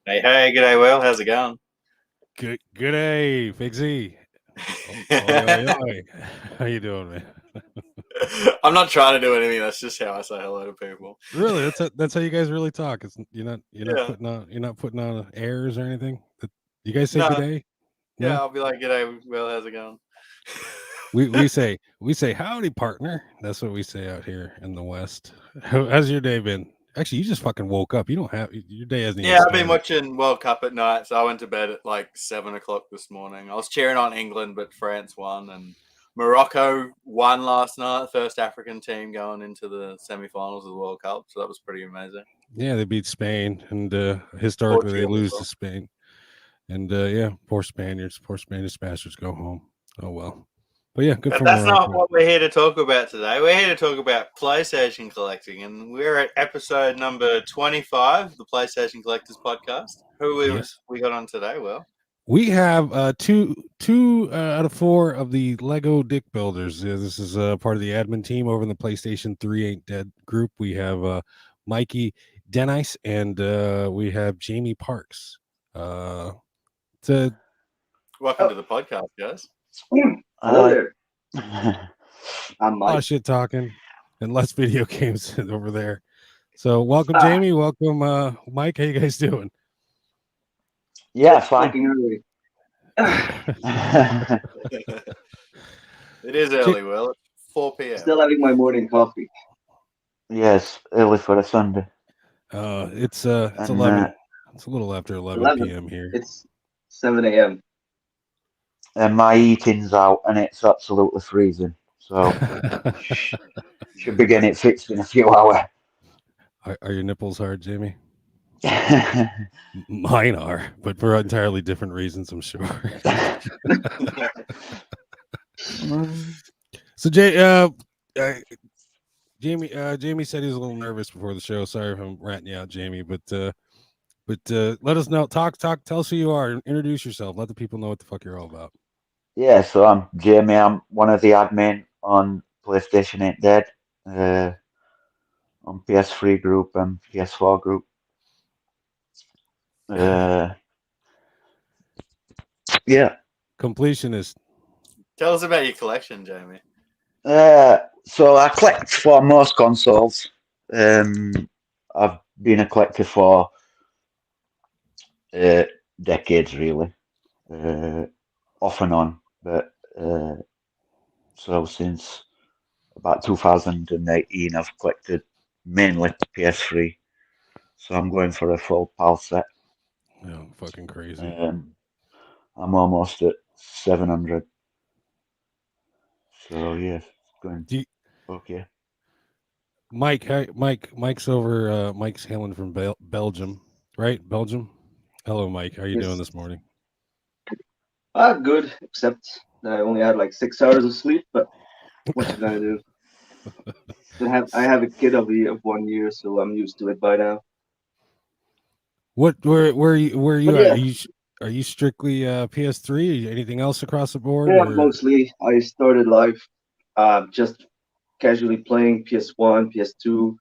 Hey, g'day, Will. How's it going? Good day, Figsy. Oi, oi, oi. How you doing, man? I'm not trying to do anything. That's just how I say hello to people. Really, that's how you guys really talk. It's Yeah. you're not putting on airs or anything. You guys say good No. day? Yeah, No, I'll be like, g'day, Will. How's it going? we say howdy, partner. That's what we say out here in the West. How's your day been? Actually, you just fucking woke up. You don't have your day hasn't even Yeah, I've been started. watching World Cup at night, so I went to bed at like 7 o'clock this morning. I was cheering on England, but France won, and Morocco won last night. First African team going into the semi-finals of the World Cup, so that was pretty amazing. Yeah, they beat Spain, and historically they Portugal as lose to well. Spain. And yeah, poor Spanish bastards go home. Oh well. But yeah, good But for that's not Morocco. what we're here to talk about today. We're here to talk about PlayStation collecting, and we're at episode number 25, the PlayStation Collectors podcast. Who Yes. we got on today? Well, We have two out of four of the Lego Dick Builders. This is part of the admin team over in the PlayStation 3 Ain't Dead group. We have Mikey Denijs and we have Jamie Parks. To welcome Oh, to the podcast, guys. hello there. I'm a lot Mike. of shit talking and less video games over there. So welcome Ah, Jamie, welcome Mike. How you guys doing? Yeah, just fine. waking early. It is early, Will. It's 4 p.m. Still having my morning coffee. Yes, early for a Sunday. It's And 11. It's a little after 11 11. p.m. here. It's 7 a.m. my eating's out and it's absolutely freezing. So should be getting it fixed in a few hours. Are your nipples hard, Jamie? Mine are, but for entirely different reasons, I'm sure. So, Jamie said he was a little nervous before the show. Sorry if I'm ratting you out, Jamie, but let us know. Tell us who you are. Introduce yourself. Let the people know what the fuck you're all about. Yeah, so I'm Jamie. I'm one of the admin on PlayStation Ain't Dead, on PS3 group and PS4 group. Yeah. Completionist. Tell us about your collection, Jamie. So I collect for most consoles. I've been a collector for decades, really, off and on. But so since about 2018, I've collected mainly PS3. So I'm going for a full PAL set. Oh, fucking crazy. I'm almost at 700. So yeah, it's going okay. Mike's over. Mike's hailing from Belgium, right? Belgium. Hello, Mike. How you doing Yes. this morning? Good, except that I only had like 6 hours of sleep, but what you gonna do? I have a kid of 1 year, so I'm used to it by now. Where are But you at? yeah, Are you strictly PS3? Anything else across the board? yeah, Or mostly I started life just casually playing PS1, PS2,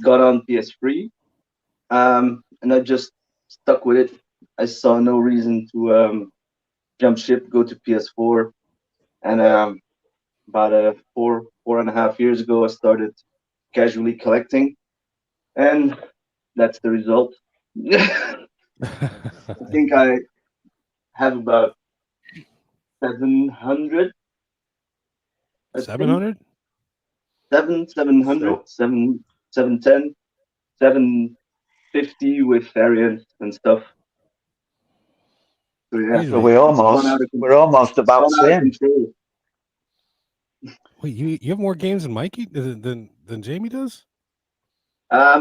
got on PS3, and I just stuck with it. I saw no reason to jump ship, go to PS4, and about 4.5 years ago, I started casually collecting, and that's the result. I think I have about 700. I think 700? 700, So 710, 750 with variants and stuff. So yeah, Wait a so minute. we're almost it's about gone the out of same. control. Wait, you have more games than Mikey than Jamie does?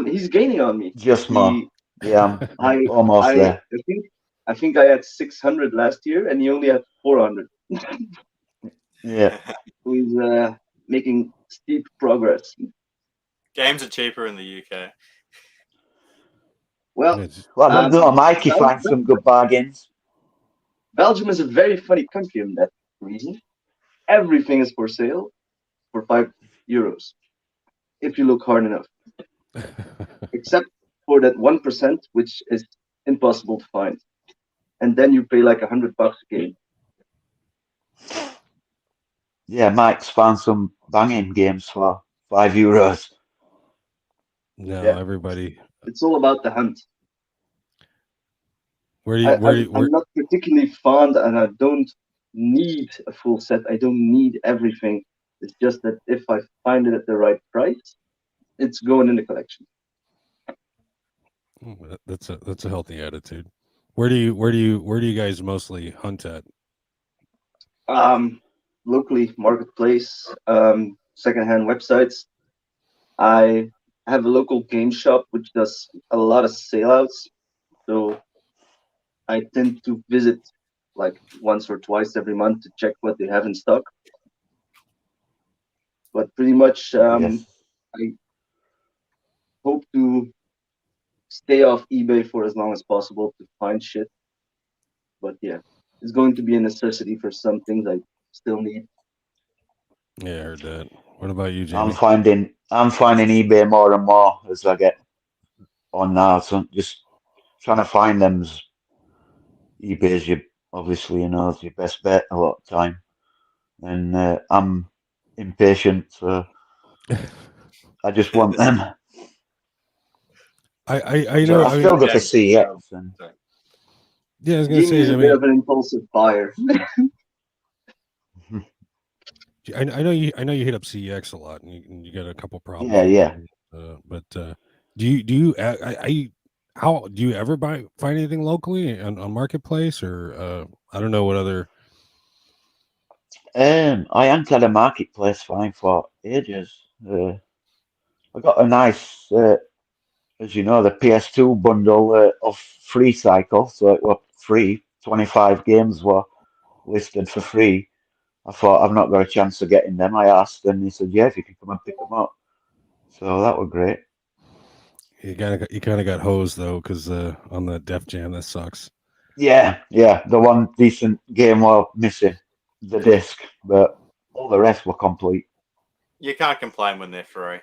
He's gaining on me. Just more. He, Yeah, I'm I, almost there. I think I had 600 last year, and he only had 400. Yeah. So he's making steep progress. Games are cheaper in the UK. Well, It's- Well, I don't um, know. Mikey Bel- finds some good bargains. Belgium is a very funny country in that reason. Everything is for sale for €5 if you look hard enough, except for that 1%, which is impossible to find. And then you pay like $100 a game. Yeah, Mike's found some banging games for €5. No, Yeah. everybody. It's all about the hunt. Where I'm not particularly fond, and I don't need a full set. I don't need everything. It's just that if I find it at the right price, it's going in the collection. that's a healthy attitude. Where do you guys mostly hunt at? Locally, marketplace, secondhand websites. I have a local game shop which does a lot of sale outs, so I tend to visit like once or twice every month to check what they have in stock. But pretty much, Yes. I hope to stay off eBay for as long as possible to find shit. But yeah, it's going to be a necessity for some things I still need. Yeah, I heard that. What about you, I'm Jamie? finding eBay more and more as I get on now. So just trying to find them's eBay's your obviously is your best bet a lot of time, and I'm impatient, so I just want them. I know. I I mean, still got to Yeah, CX, and sorry. yeah, I was gonna Jamie is say. a bit of an impulsive buyer. I know you hit up CEX a lot, and you got a couple problems. yeah, with yeah. them. But do you how do you ever find anything locally on marketplace, or I don't know what other. I hadn't had a marketplace fine for ages. I got a nice, as you know, the PS2 bundle of free cycle, so it was free. 25 games were listed for free. I thought I've not got a chance of getting them. I asked, and he said, "Yeah, if you can come and pick them up." So that was great. You kind of got hosed though, because on the Def Jam that sucks. Yeah, yeah. The one decent game was missing, the disc, but all the rest were complete. You can't complain when they're free.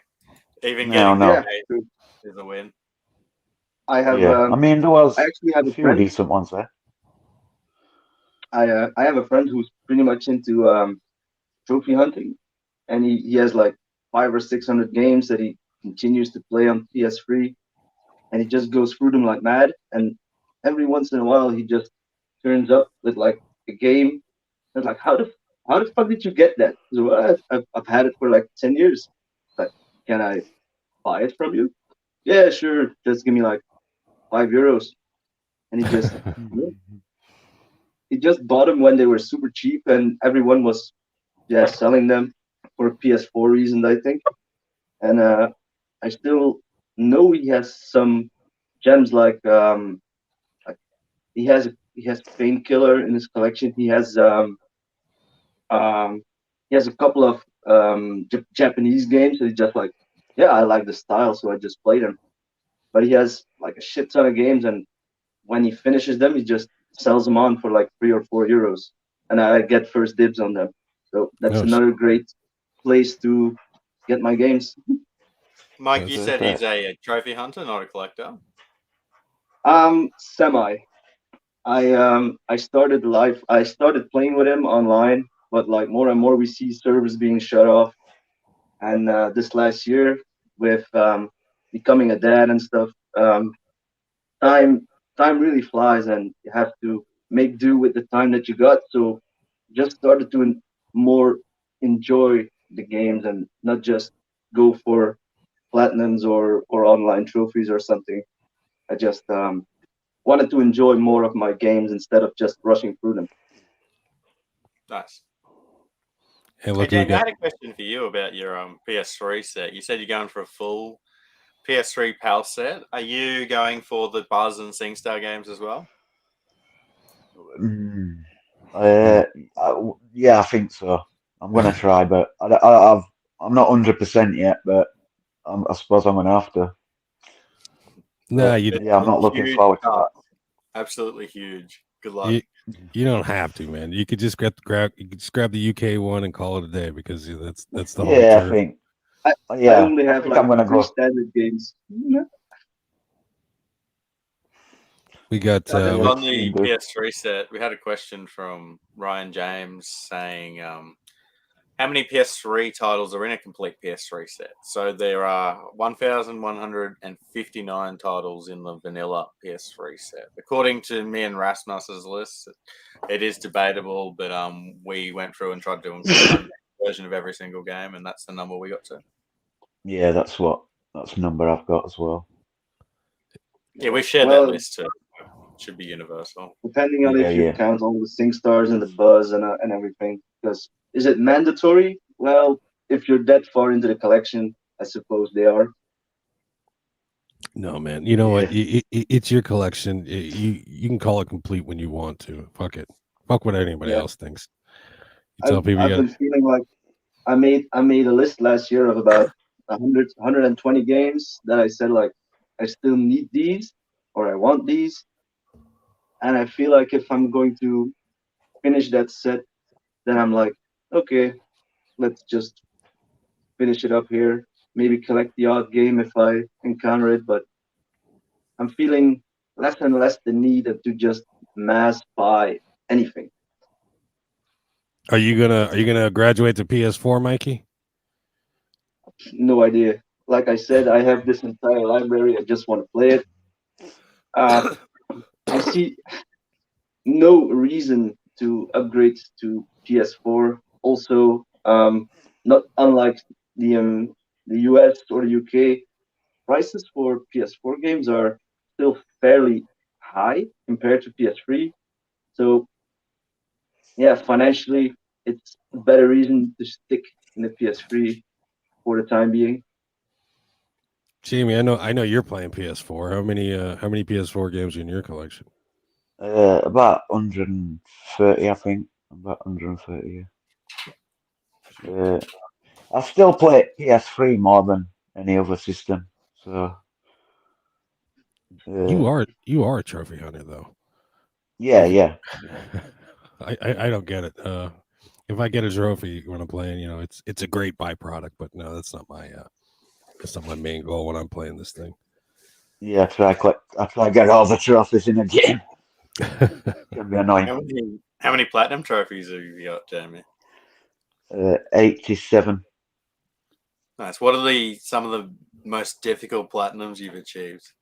Even No, getting no. Yeah, paid true. is a win. I have Yeah, I mean there was I actually have a a few friend. decent ones there. I have a friend who's pretty much into trophy hunting, and he has like 500 or 600 games that he continues to play on PS3, and he just goes through them like mad. And every once in a while, he just turns up with like a game. And like, how the fuck did you get that? So I've had it for like 10 years. Like, can I buy it from you? Yeah, sure. Just give me like €5, and he just bought them when they were super cheap, and everyone was selling them for PS4 reasons, I think. And I still know he has some gems like he has Painkiller in his collection. He has a couple of Japanese games that he just like, yeah, I like the style, so I just play them. But he has like a shit ton of games, and when he finishes them, he just sells them on for like €3 or €4, and I get first dibs on them. So that's No, another great place to get my games. Mike, you said he's Perfect. a trophy hunter, not a collector. Semi. I started playing with him online, but like more and more we see servers being shut off. And this last year, with becoming a dad and stuff, time time really flies, and you have to make do with the time that you got. So just started to more enjoy the games and not just go for platinums or online trophies or something. I just wanted to enjoy more of my games instead of just rushing through them. Nice. hey, Hey, look who we Jamie, I got. had a question for you about your PS3 set. You said you're going for a full PS3 PAL set. Are you going for the Buzz and SingStar games as well? Mm, yeah, I think so. I'm gonna try, but I'm not 100% yet, but I suppose I'm gonna have to. Nah, But you It's yeah, I'm a not looking huge forward to that. task. Absolutely huge. Good luck. you don't have to, man. You could just grab the UK one and call it a day, because that's the home Yeah, turf. I yeah, only I have think like I'm gonna three go. standard games. We got On the Steam Boot. PS3 set, we had a question from Ryan James saying, how many PS3 titles are in a complete PS3 set? So there are 1,159 titles in the vanilla PS3 set. According to me and Rasmus's list, it is debatable, but we went through and tried doing a version of every single game, and that's the number we got to. Yeah, that's the number I've got as well. Yeah, we shared that list too. Should be universal. Depending on Yeah, if you yeah. count all the sync stars and the buzz and everything. Because is it mandatory? Well, if you're that far into the collection, I suppose they are. no, man. You know what? Yeah. It's your collection. You can call it complete when you want to. Fuck it. Fuck what anybody Yeah. else thinks. You tell people I've you been feeling like I made a list last year of about 120 games that I said like I still need these or I want these, and I feel like if I'm going to finish that set, then I'm like, okay, let's just finish it up here. Maybe collect the odd game if I encounter it, but I'm feeling less and less the need to just mass buy anything. Are you gonna graduate to PS4, Mikey? No idea. Like I said, I have this entire library. I just want to play it. I see no reason to upgrade to PS4. Also, not unlike the US or the UK, prices for PS4 games are still fairly high compared to PS3. So, yeah, financially, it's a better reason to stick in the PS3 for the time being. Jamie, I know you're playing PS4. How many PS4 games are in your collection? About 130, I think. About 130. Yeah. I still play PS3 more than any other system. So You are a trophy hunter though. yeah. I don't get it. If I get a trophy when I'm playing, it's a great byproduct, but no, that's not my main goal when I'm playing this thing. Yeah, I try to get all the trophies in a game. Can be annoying. How many platinum trophies have you got, Jamie? 87. Nice. What are some of the most difficult platinums you've achieved?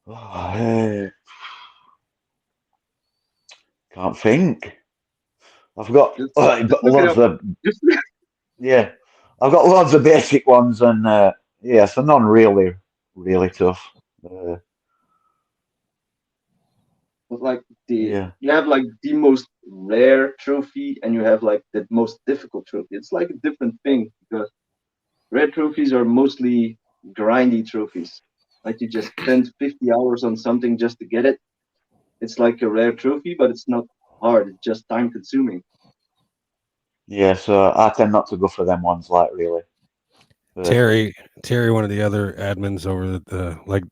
Can't think. I've got Just lots of yeah. I've got lots of basic ones, and so none really tough. like Yeah. you have like the most rare trophy and you have like the most difficult trophy. It's like a different thing because rare trophies are mostly grindy trophies. Like you just spend 50 hours on something just to get it. It's like a rare trophy, but it's not hard. It's just time consuming. Yeah, so I tend not to go for them ones, like really. But, Terry, one of the other admins over the like,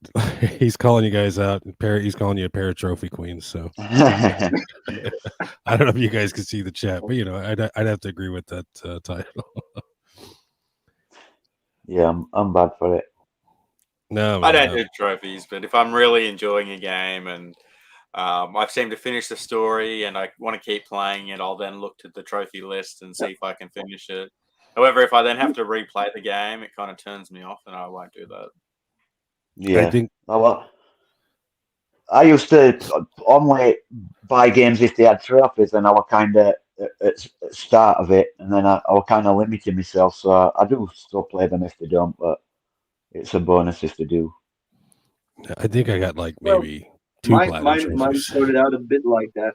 he's calling you guys out. He's calling you a pair of trophy queens. So I don't know if you guys can see the chat, but I'd have to agree with that title. yeah, I'm bad for it. No, I don't do trophies, but if I'm really enjoying a game and I seem to finish the story and I want to keep playing it, I'll then look to the trophy list and see if I can finish it. However, if I then have to replay the game, it kind of turns me off, and I won't do that. Yeah. I think. Well, I used to only buy games if they had trophies, and I was kind of at the start of it, and then I was kind of limiting myself. So I do still play them if they don't, but it's a bonus if they do. I think I got like maybe two platinum mine trophies. started out a bit like that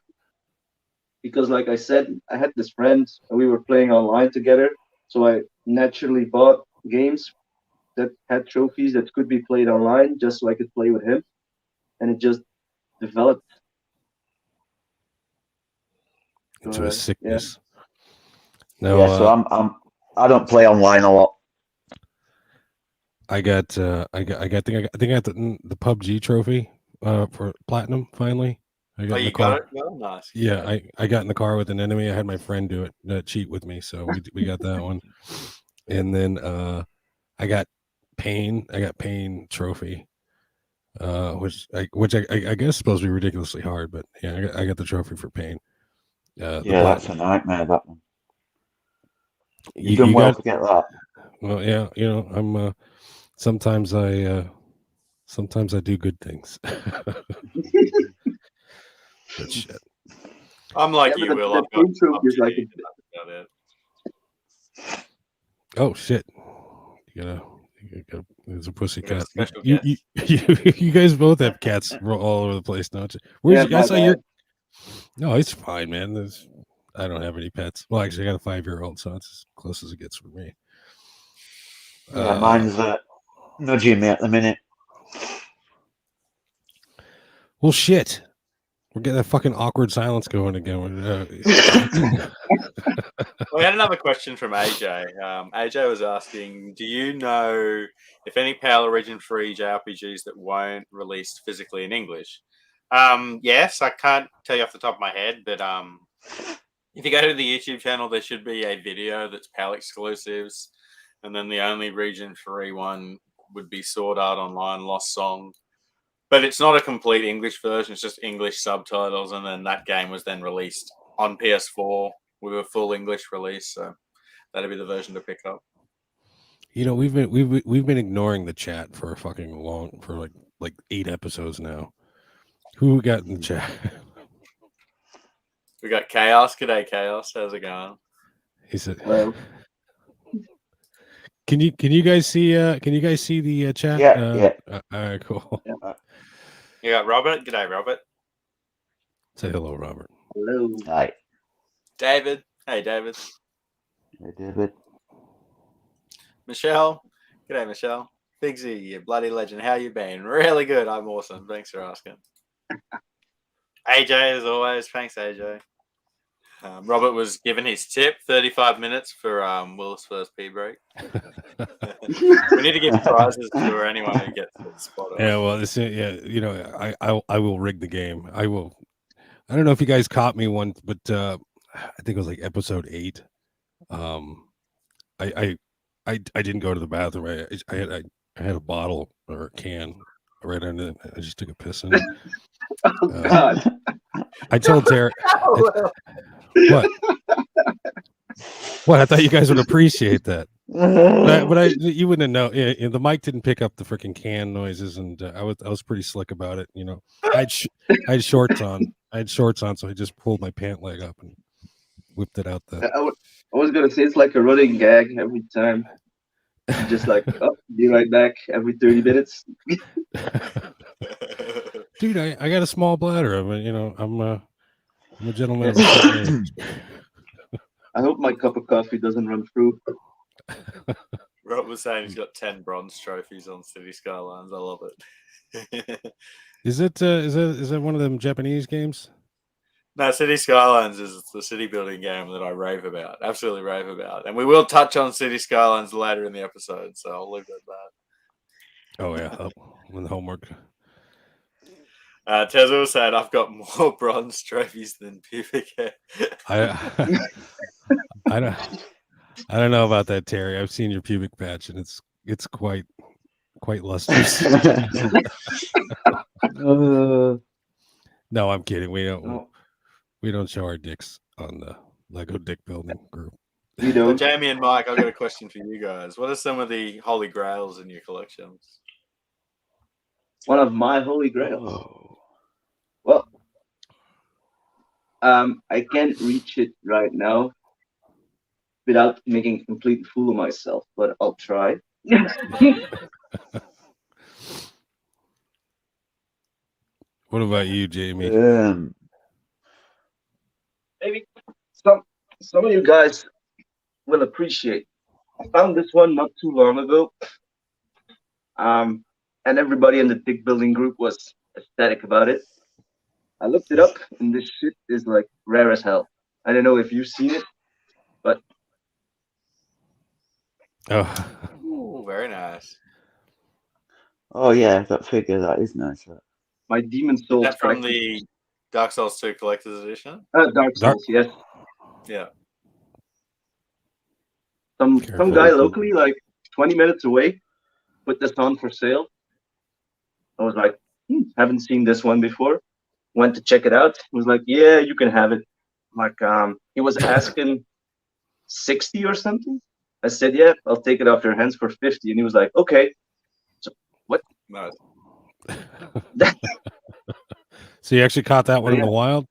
because, like I said, I had this friend and we were playing online together. So I naturally bought games that had trophies that could be played online just so I could play with him. And it just developed Into a sickness. Yeah. No, yeah, so I don't play online a lot. I got I think I got the PUBG trophy for platinum finally. I got in the car. Got it? Well, nice. Yeah, I got in the car with an enemy. I had my friend do it, cheat with me, so we got that one. And then I got Pain trophy. which I guess is supposed to be ridiculously hard, but yeah, I got the trophy for Pain. Yeah, that's a nightmare, that one. You've You, done you well got to get that. well, yeah. I'm sometimes I do good things, but shit. I'm like Yeah, you, but Will. the I've got Pain trophy is like PUBG, and that's about it. Oh shit! There's a pussy We got a cat. special You, guest. you guys both have cats all over the place, don't you? yeah, I my saw your. bad. No, it's fine, man. I don't have any pets. Well, actually, I got a 5-year-old, so it's as close as it gets for me. Yeah, mine's nudging me at the minute. Well, shit. We're getting that fucking awkward silence going again. We had another question from AJ. AJ was asking, do you know if any PAL Origin free JRPGs that won't release physically in English? Yes, I can't tell you off the top of my head, but if you go to the YouTube channel, there should be a video that's PAL exclusives, and then the only region free one would be Sword Art Online Lost Song. But it's not a complete English version, it's just English subtitles, and then that game was then released on PS4 with a full English release, so that'd be the version to pick up. We've been ignoring the chat for like 8 episodes now. Who we got in the chat? We got Chaos. G'day, Chaos. How's it going? He said, Well, Can you guys see the chat? Yeah. All right, cool. Yeah. You got Robert. G'day, Robert. Say hello, Robert. hello. Hi. David. Hey, David. Hey, David. Michelle. G'day, Michelle. Figsy, you bloody legend. How you been? Really good. I'm awesome. Thanks for asking. AJ, as always. Thanks, AJ. Robert was given his tip, 35 minutes for Will's first pee break. We need to give prizes to anyone who gets the spot on. Yeah, well, I will rig the game. I will. I don't know if you guys caught me once, but I think it was like episode 8. I didn't go to the bathroom. I had a bottle or a can right under it. I just took a piss in it. Oh God. I told Terry. What? What? I thought you guys would appreciate that. But you wouldn't know. Yeah, the mic didn't pick up the freaking can noises, and I was pretty slick about it. I had shorts on. So I just pulled my pant leg up and whipped it out. I was gonna say it's like a running gag every time. You just like, oh, be right back every 30 minutes. Dude, I got a small bladder. I'm a gentleman of a certain age. I hope my cup of coffee doesn't run through. Rob was saying he's got 10 bronze trophies on City Skylines. I love it. Is that one of them Japanese games? No, City Skylines is the city building game that I rave about. Absolutely rave about. And we will touch on City Skylines later in the episode, so I'll leave it at that. Oh, yeah. On the homework. Tezza was saying, I've got more bronze trophies than pubic hair. I don't know about that, Terry. I've seen your pubic patch, and it's quite lustrous. No, I'm kidding. We don't show our dicks on the Lego Dick Building group. You know, So Jamie and Mike, I've got a question for you guys. What are some of the holy grails in your collections? one of my holy grails. Oh. Well, I can't reach it right now without making a complete fool of myself, but I'll try. What about you, Jamie? Maybe some of you guys will appreciate. I found this one not too long ago. And everybody in the Dick Building group was ecstatic about it. I looked it up, and this shit is like rare as hell. I don't know if you've seen it, but Ooh, very nice. Oh yeah, that figure, that is nice. my Demon Is Souls that from collection. the Dark Souls 2 Collector's Edition? Dark Souls, yes. Yeah. Some Careful. guy locally, like 20 minutes away, put this on for sale. I was like, haven't seen this one before. Went to check it out. He was like, "Yeah, you can have it." Like, he was asking 60 or something. I said, "Yeah, I'll take it off your hands for 50." And he was like, "Okay." So what? Nice. So you actually caught that one in Yeah. the wild?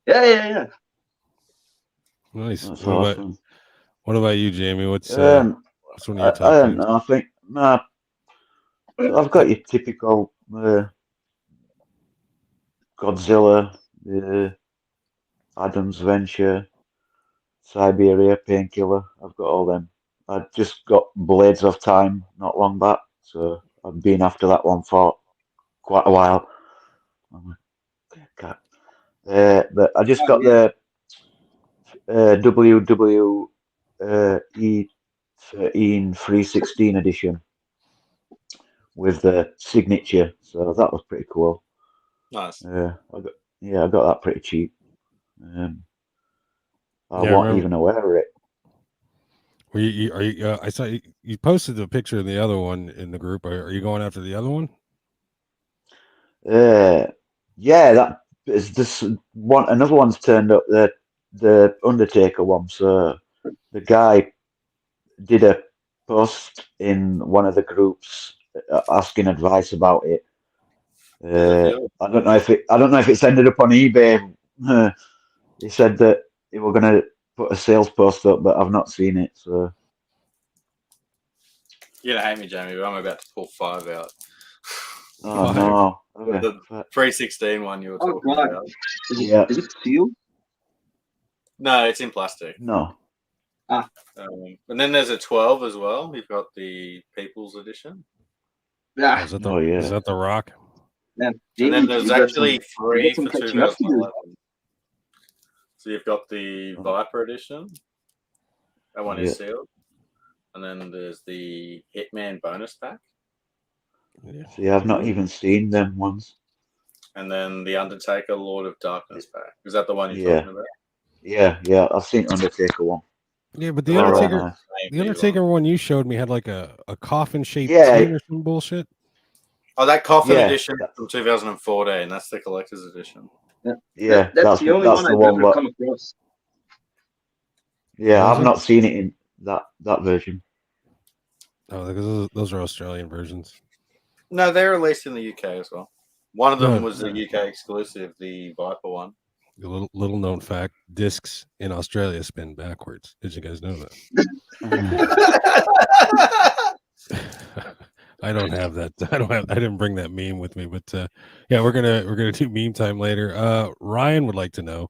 Yeah. Nice. That's awesome. What about you, Jamie? What's one of your top I don't picks? know. I think so I've got your typical Godzilla, Adam's Venture, Syberia, Painkiller. I've got all them. I just got Blades of Time not long back, so I've been after that one for quite a while. I'm like, "God." But I just got the WWE 13 316 edition with the signature, so that was pretty cool. Nice. I got that pretty cheap. I Yeah, I wasn't remember. even aware of it. Are you I saw you posted the picture of the other one in the group. Are you going after the other one? Yeah, that is this one. Another one's turned up, the Undertaker one. So the guy did a post in one of the groups asking advice about it. I don't know if it's ended up on eBay. He said that they were going to put a sales post up, but I've not seen it. So You're gonna hate me, Jamie, but I'm about to pull 5 out. oh Five. no, The 316 one you were Oh talking God. about. Is it sealed? No, it's in plastic. no. And then there's a 12 as well. You've got the People's Edition. Yeah. Is that Oh, yeah. Is that the Rock? Man, And then there's actually you 3 got some for catching up to do. 2011. So you've got the Viper Edition. That one is sealed. And then there's the Hitman bonus pack. Yeah. See, I've not even seen them ones. And then the Undertaker Lord of Darkness pack. Is that the one you're talking about? Yeah, I've seen Undertaker one. Yeah, but the One of Undertaker, them. the Undertaker one you showed me had like a coffin shaped Yeah. tin or some bullshit. Oh, that Coffin Yeah. Edition from 2014. That's the collector's edition. Yeah, That's the only one I've ever come across. Yeah, Was I've it? not seen it in that version. Oh, because those are Australian versions. No, they're released in the UK as well. One of them No. was the UK exclusive, the Viper one. A little known fact: discs in Australia spin backwards. Did you guys know that? I don't have that. I didn't bring that meme with me, but yeah, we're gonna do meme time later. Ryan would like to know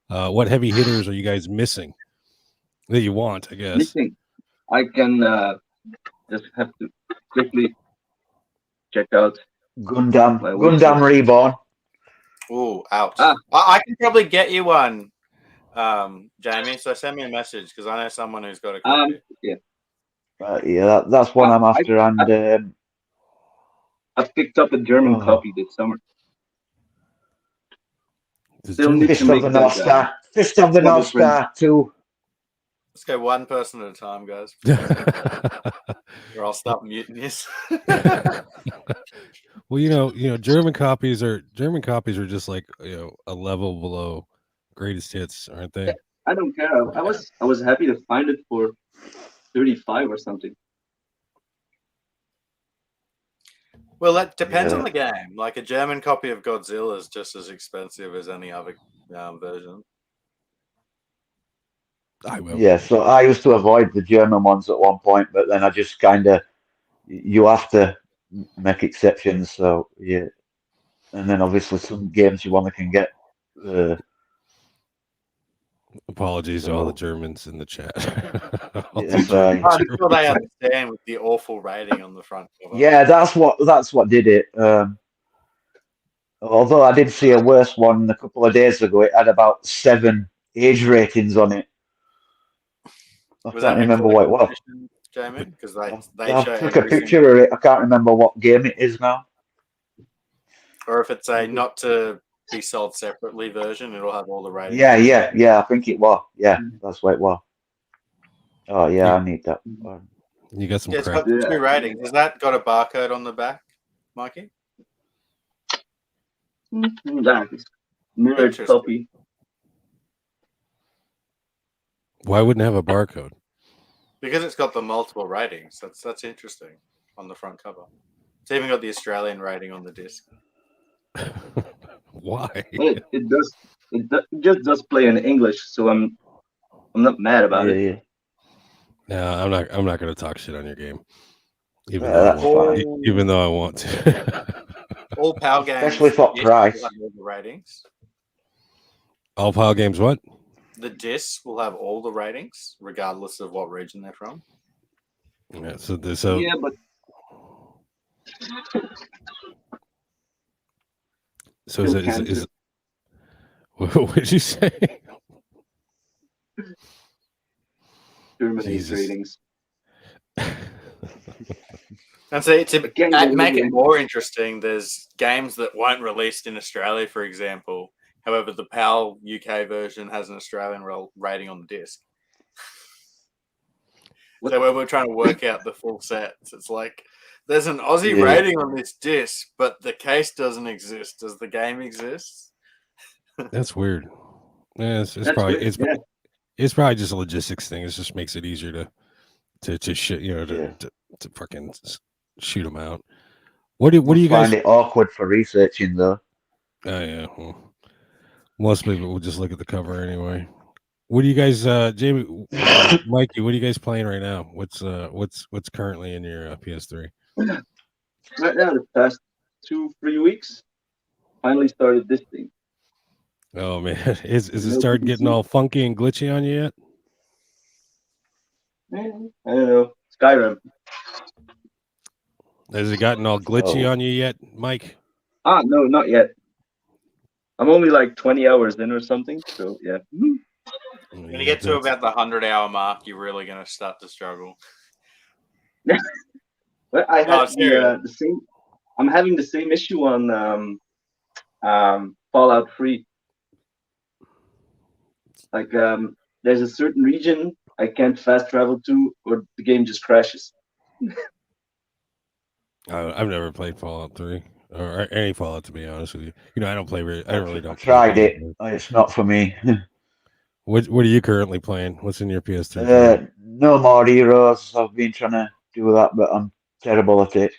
what heavy hitters are you guys missing that you want? I guess. Missing. I can just have to quickly check out Gundam Reborn. Oh, ouch! I can probably get you one, Jamie. So send me a message because I know someone who's got a copy. Yeah, that's one I'm after. And I picked up a German copy this summer. Still need Fist to make of the North Star. Fist of the North Star 2. Let's go one person at a time, guys. Or I'll stop muting this. Well, German copies are just like a level below greatest hits, aren't they? I don't care. I was happy to find it for 35 or something. Well, that depends on the game. Like a German copy of Godzilla is just as expensive as any other version. I will. Yeah, so I used to avoid the German ones at one point, but then I just you have to make exceptions. So yeah, and then obviously some games you can get. Apologies to all the Germans in the chat. I'm sure they understand with the awful rating on the front cover. Yeah, that's what did it. Although I did see a worse one a couple of days ago, it had about 7 age ratings on it. I can't remember what it was. Jamie, because they I show took a picture of it. I can't remember what game it is now. Or if it's a not to be sold separately version, it'll have all the ratings. Yeah. I think it was. Yeah, that's what it was. Oh yeah, I need that. You got some. It's got 2 ratings. Has that got a barcode on the back, Mikey? That is nerd Interesting. copy. Why wouldn't it have a barcode? Because it's got the multiple ratings. That's interesting on the front cover. It's even got the Australian rating on the disc. Why? It does. It just does play in English, so I'm not mad about it. Yeah. No, I'm not going to talk shit on your game, even Yeah, though that's fine. even though I want to. All PAL games, Especially for discs price. will have all the ratings. All PAL games, what? The discs will have all the ratings, regardless of what region they're from. Yeah, so Yeah, but so is what did you say? Terminate Jesus. ratings. And so to Again, you make it really- more interesting, there's games that weren't released in Australia, for example. However, the PAL UK version has an Australian rating on the disc. What? So when we're trying to work out the full sets, it's like there's an Aussie Yeah. rating on this disc, but the case doesn't exist. Does the game exist? That's weird. Yeah, it's That's probably weird, yeah. it's probably just a logistics thing. It just makes it easier to shit, Yeah. to fucking shoot them out. What do you guys? Find it awkward for researching though. Oh yeah, well, most people will just look at the cover anyway. What do you guys, Jamie, Mikey? What are you guys playing right now? What's currently in your PS3? Right now, the past 2-3 weeks, finally started this thing. Oh man, is it No started getting PC. all funky and glitchy on you yet? I don't know. Skyrim. Has it gotten all glitchy Oh. on you yet, Mike? No, not yet. I'm only like 20 hours in or something. So yeah. When you get to about the 100-hour mark, you're really going to start to struggle. But I had serious? the same. I'm having the same issue on Fallout 3. Like there's a certain region I can't fast travel to, or the game just crashes. I've never played Fallout 3 or any Fallout, to be honest with you. You know, I really I don't. tried it. It's not for me. What are you currently playing? What's in your PS3? No More Heroes. I've been trying to do that, but I'm terrible at it.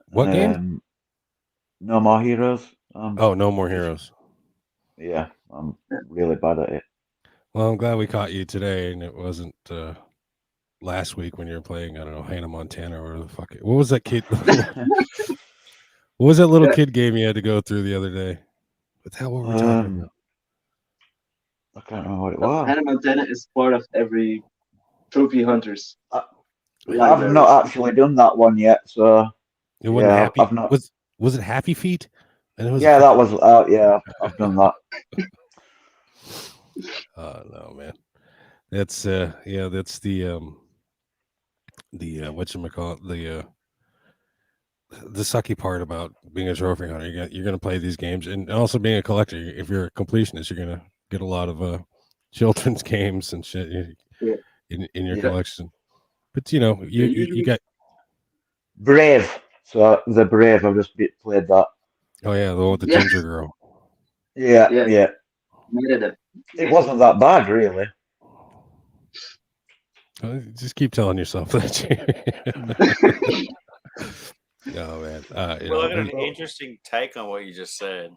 What game? No More Heroes. Oh, No More Heroes. Yeah, I'm really bad at it. Well, I'm glad we caught you today, and it wasn't last week when you were playing. I don't know, Hannah Montana or whatever the fuck. What was that kid? What was that little kid game you had to go through the other day? What the hell were we talking about? I can't remember what it was. Hannah Montana is part of every trophy hunters. I've not actually done that one yet, so It wasn't yeah, Happy. I've not. Was it Happy Feet? And it was Yeah, that was. Yeah, I've done that. No, man. That's that's the whatchamacallit, the sucky part about being a trophy hunter. You're gonna play these games, and also being a collector. If you're a completionist, you're gonna get a lot of children's games and shit in your collection. But you know, you got Brave. So the Brave, I've just played that. Oh yeah, the one with the ginger girl. Yeah. It wasn't that bad, really. Just keep telling yourself that. No, man. Well, I got an interesting take on what you just said.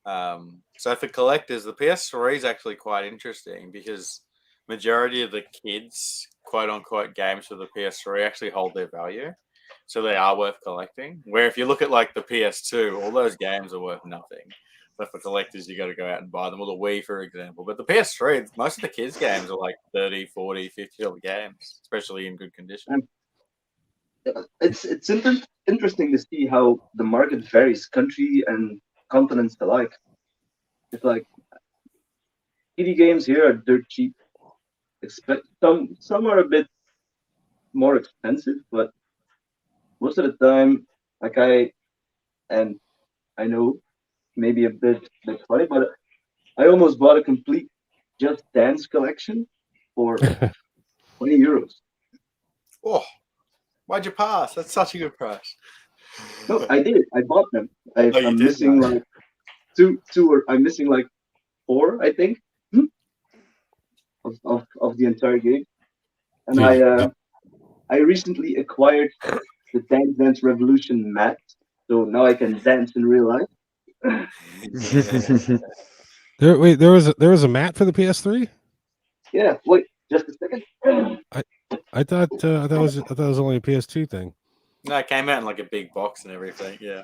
So for collectors, the PS3 is actually quite interesting because majority of the kids, quote unquote, games for the PS3 actually hold their value. So they are worth collecting. Where if you look at like the PS2, all those games are worth nothing. But for collectors, you got to go out and buy them. Or the Wii, for example. But the PS3, most of the kids' games are like 30, 40, $50 games, especially in good condition. It's interesting to see how the market varies country and continents alike. It's like indie games here are dirt cheap. Some are a bit more expensive, but most of the time, like I know maybe a bit funny, but I almost bought a complete Just Dance collection for 20 euros. Oh, why'd you pass? That's such a good price. No, I did. I bought them. I'm missing like I'm missing like 4, I think, of the entire game. And Jeez. I recently acquired the Dance Dance Revolution mat, so now I can dance in real life. There was a mat for the PS3. Yeah, wait, just a second. I thought that was only a PS2 thing. No, it came out in like a big box and everything. Yeah.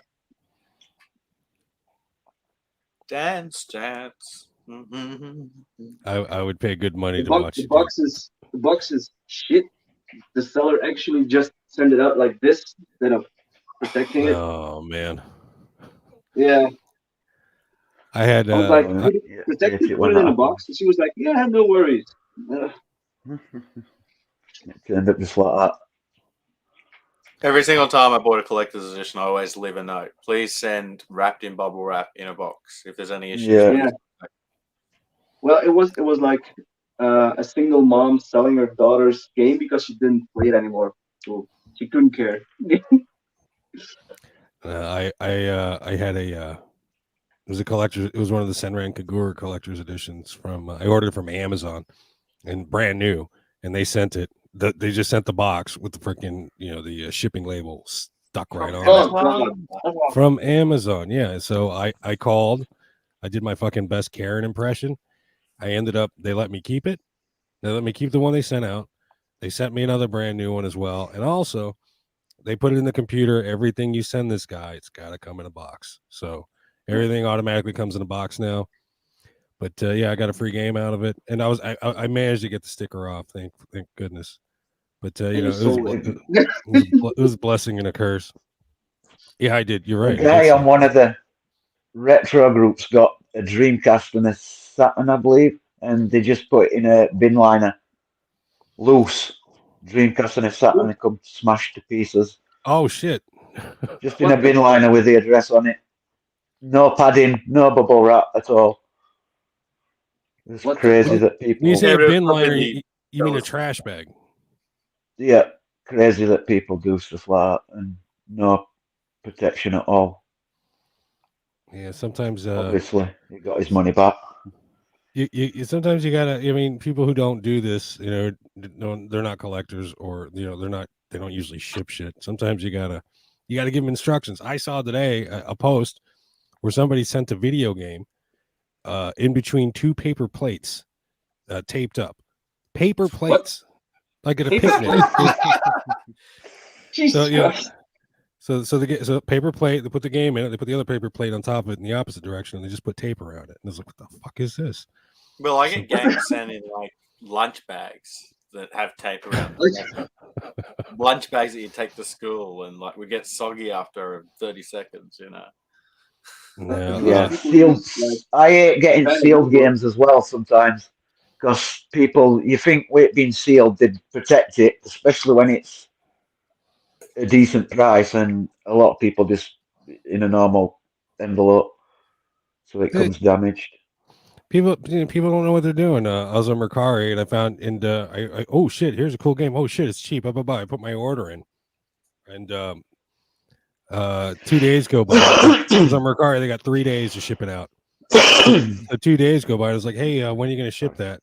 Dance, dance. I would pay good money to box, watch the you do. the box is shit. The seller actually just sent it out like this instead of protecting it. Oh man. Yeah, I had I was like, if protect it, it put went it in a up, box. And she was like, yeah, no worries. it could end up just like that. Every single time I bought a collector's edition, I always leave a note. Please send wrapped in bubble wrap in a box. If there's any issues, Yeah. Yeah. Well, it was like a single mom selling her daughter's game because she didn't play it anymore, so she couldn't care. I had it was a collector. It was one of the Senran Kagura collector's editions from I ordered it from Amazon and brand new, and they sent it. They just sent the box with the freaking the shipping label stuck right on Oh, it. God. From Amazon. Yeah, so I called. I did my fucking best Karen impression. I ended up they let me keep it. They let me keep the one they sent out. They sent me another brand new one as well, and also they put it in the computer. Everything you send this guy, it's got to come in a box. So everything automatically comes in a box now. But yeah, I got a free game out of it, and I managed to get the sticker off. Thank goodness. But And you it sold it. was a blessing and a curse. Yeah, I did. You're A right. guy on one of the retro groups got a Dreamcast and a Saturn, I believe, and they just put it in a bin liner, loose. Dreamcast and a Saturn, and come smashed to pieces. Oh shit! Just in a bin liner with the address on it. No padding, no bubble wrap at all. It's What the crazy fuck? that people. When you say Yeah, a but bin probably liner, the- you mean a trash bag? Yeah, crazy that people do stuff like that and no protection at all. Yeah, sometimes Obviously, he got his money back. you sometimes you gotta. I mean, people who don't do this, they're not collectors, or they don't usually ship shit. Sometimes you gotta give them instructions. I saw today a post where somebody sent a video game in between 2 paper plates taped up. Paper plates, like at a picnic. Jesus Christ. So paper plate. They put the game in it. They put the other paper plate on top of it in the opposite direction, and they just put tape around it. And I was like, "What the fuck is this?" Well, I get games sent in like lunch bags that have tape around them. Lunch bags that you take to school and like we get soggy after 30 seconds, No, Yeah, sealed. I hate getting sealed games as well sometimes because people, you think with it being sealed, they'd protect it, especially when it's a decent price, and a lot of people just in a normal envelope, so it comes damaged. people don't know what they're doing. I was on Mercari and I found I oh shit, here's a cool game. Oh shit, it's cheap. Bye. I put my order in, and 2 days go by. I was on Mercari. They got 3 days to ship it out. So 2 days go by. I was like, hey, when are you going to ship that?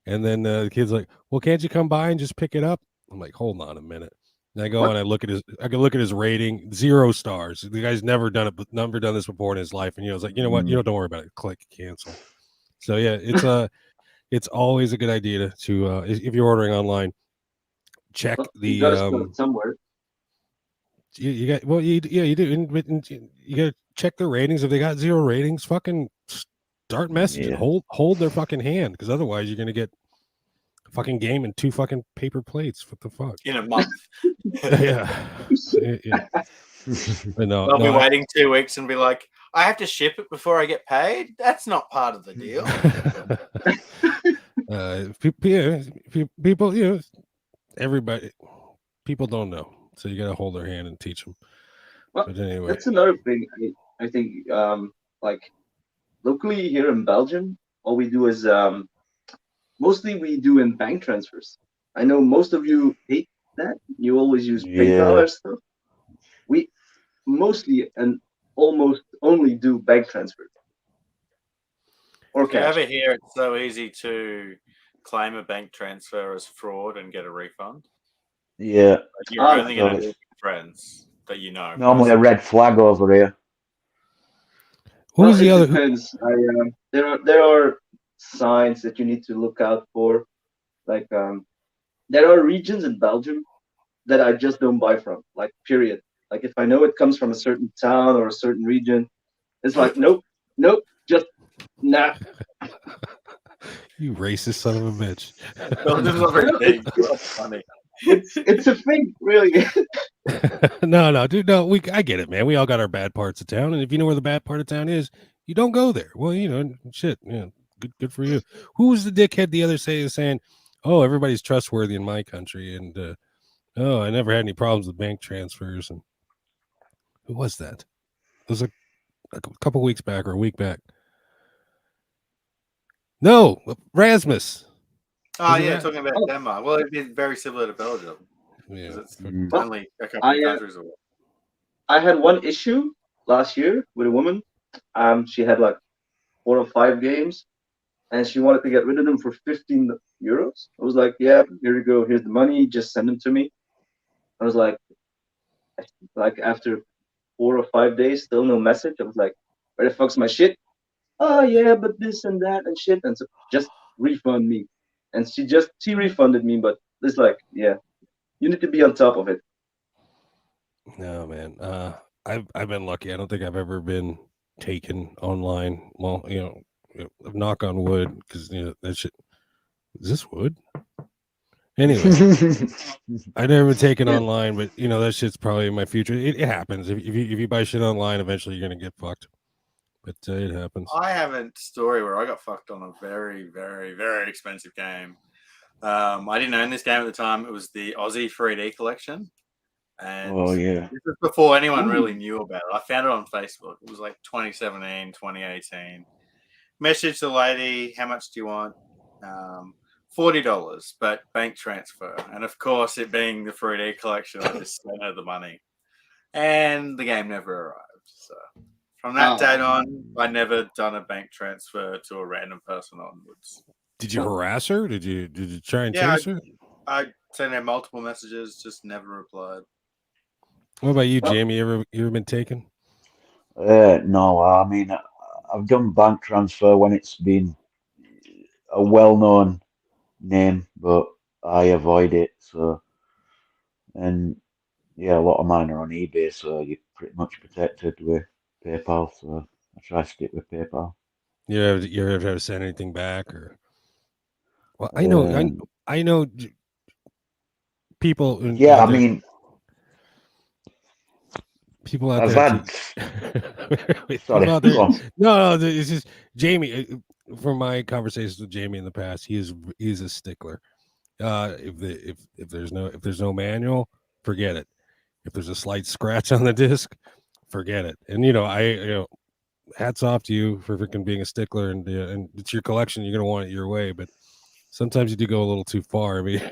And then the kid's like, well, can't you come by and just pick it up? I'm like, hold on a minute. And I go and I can look at his rating, 0 stars. The guy's never done this before in his life. And I was like, you know what? Don't worry about it. Click cancel. So yeah, it's always a good idea to if you're ordering online, check the somewhere. you got you do. You got to check their ratings. If they got 0 ratings, fucking start messaging. Yeah. Hold their fucking hand, because otherwise you're gonna get a fucking game and 2 fucking paper plates. What the fuck? in a month. Yeah. But They'll be waiting 2 weeks and be like, I have to ship it before I get paid? That's not part of the deal. People, everybody, people don't know. So you got to hold their hand and teach them. Well, but anyway, that's another thing. I think, like locally here in Belgium, all we do is mostly we do in bank transfers. I know most of you hate that. You always use PayPal or stuff. We mostly and almost only do bank transfers. or If you cash. ever hear it's so easy to claim a bank transfer as fraud and get a refund, Yeah, you're only going to so do it it's with friends that you know. normally a red flag over here. Who was the It other? depends. There are signs that you need to look out for. Like there are regions in Belgium that I just don't buy from. Like period. Like if I know it comes from a certain town or a certain region, it's like nope, just nah. You racist son of a bitch. Belgium's not very big. That's funny. It's a thing, really. No, dude, no. I get it, man. We all got our bad parts of town, and if you know where the bad part of town is, you don't go there. Well, shit. Yeah, good for you. Who was the dickhead the other day saying, "Oh, everybody's trustworthy in my country," and oh, I never had any problems with bank transfers. And who was that? It was a couple weeks back or a week back. No, Rasmus. Oh, Is it yeah, Ra- talking about Denmark. Well, it'd be very similar to Belgium Yeah. because it's Mm. only a couple I of countries away. I had one issue last year with a woman. She had like 4 or 5 games, and she wanted to get rid of them for 15 euros. I was like, yeah, here you go. Here's the money. Just send them to me. I was like after 4 or 5 days, still no message. I was like, where the fuck's my shit? Oh yeah, but this and that and shit. And so just refund me. And she refunded me, but it's like, yeah, you need to be on top of it. No, man. I've been lucky. I don't think I've ever been taken online. Well, knock on wood, because that shit. Is this wood? Anyway, I never been taken Yeah. online, but that shit's probably in my future. It happens. If you buy shit online, eventually you're gonna get fucked. But it happens. I have a story where I got fucked on a very, very, very expensive game. I didn't own this game at the time. It was the Aussie 3D Collection. And Oh yeah. this was before anyone really knew about it. I found it on Facebook. It was like 2017, 2018. Messaged the lady, how much do you want? $40, but bank transfer. And of course, it being the 3D collection, I just sent her the money. And the game never arrived. So from that date on, I never done a bank transfer to a random person onwards. Did you harass her? Did you try and chase her? I sent her multiple messages, just never replied. What about you, Jamie? You ever been taken? No, I mean, I've done bank transfer when it's been a well-known name, but I avoid it. So, and yeah, a lot of mine are on eBay, so you're pretty much protected with PayPal. So I try to stick with PayPal. You ever have to send anything back, or? Well, I know people. Yeah, I mean, people out I've there. had. Sorry, Go on. No, it's just Jamie. From my conversations with Jamie in the past, he's a stickler. If there's no manual, forget it. If there's a slight scratch on the disc, forget it. And hats off to you for freaking being a stickler, and it's your collection. You're gonna want it your way, but sometimes you do go a little too far. I mean,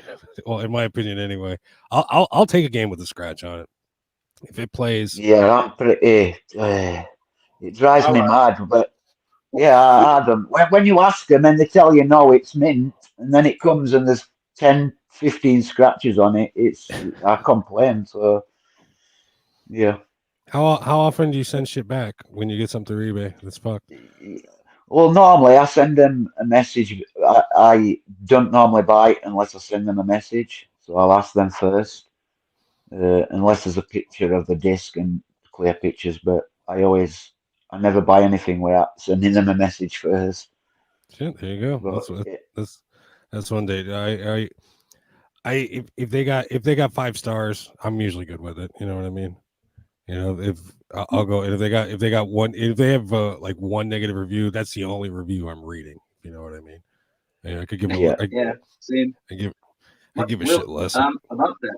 well, in my opinion, anyway. I'll take a game with a scratch on it if it plays. Yeah, I'm pretty. It drives me mad, but yeah, I don't. When you ask them and they tell you no, it's mint, and then it comes and there's 10, 15 scratches on it, I complain. So yeah. How often do you send shit back when you get something through eBay that's fucked? Well, normally I send them a message. I don't normally buy it unless I send them a message, so I'll ask them first, unless there's a picture of the disc and clear pictures. But I never buy anything without sending them a message first. Shit, there you go. But, that's one day. If they got 5 stars, I'm usually good with it. You know what I mean? If I'll go, and if they got one, if they have like one negative review, that's the only review I'm reading. You know what I mean? And I could give Same. I give a shit less. About that,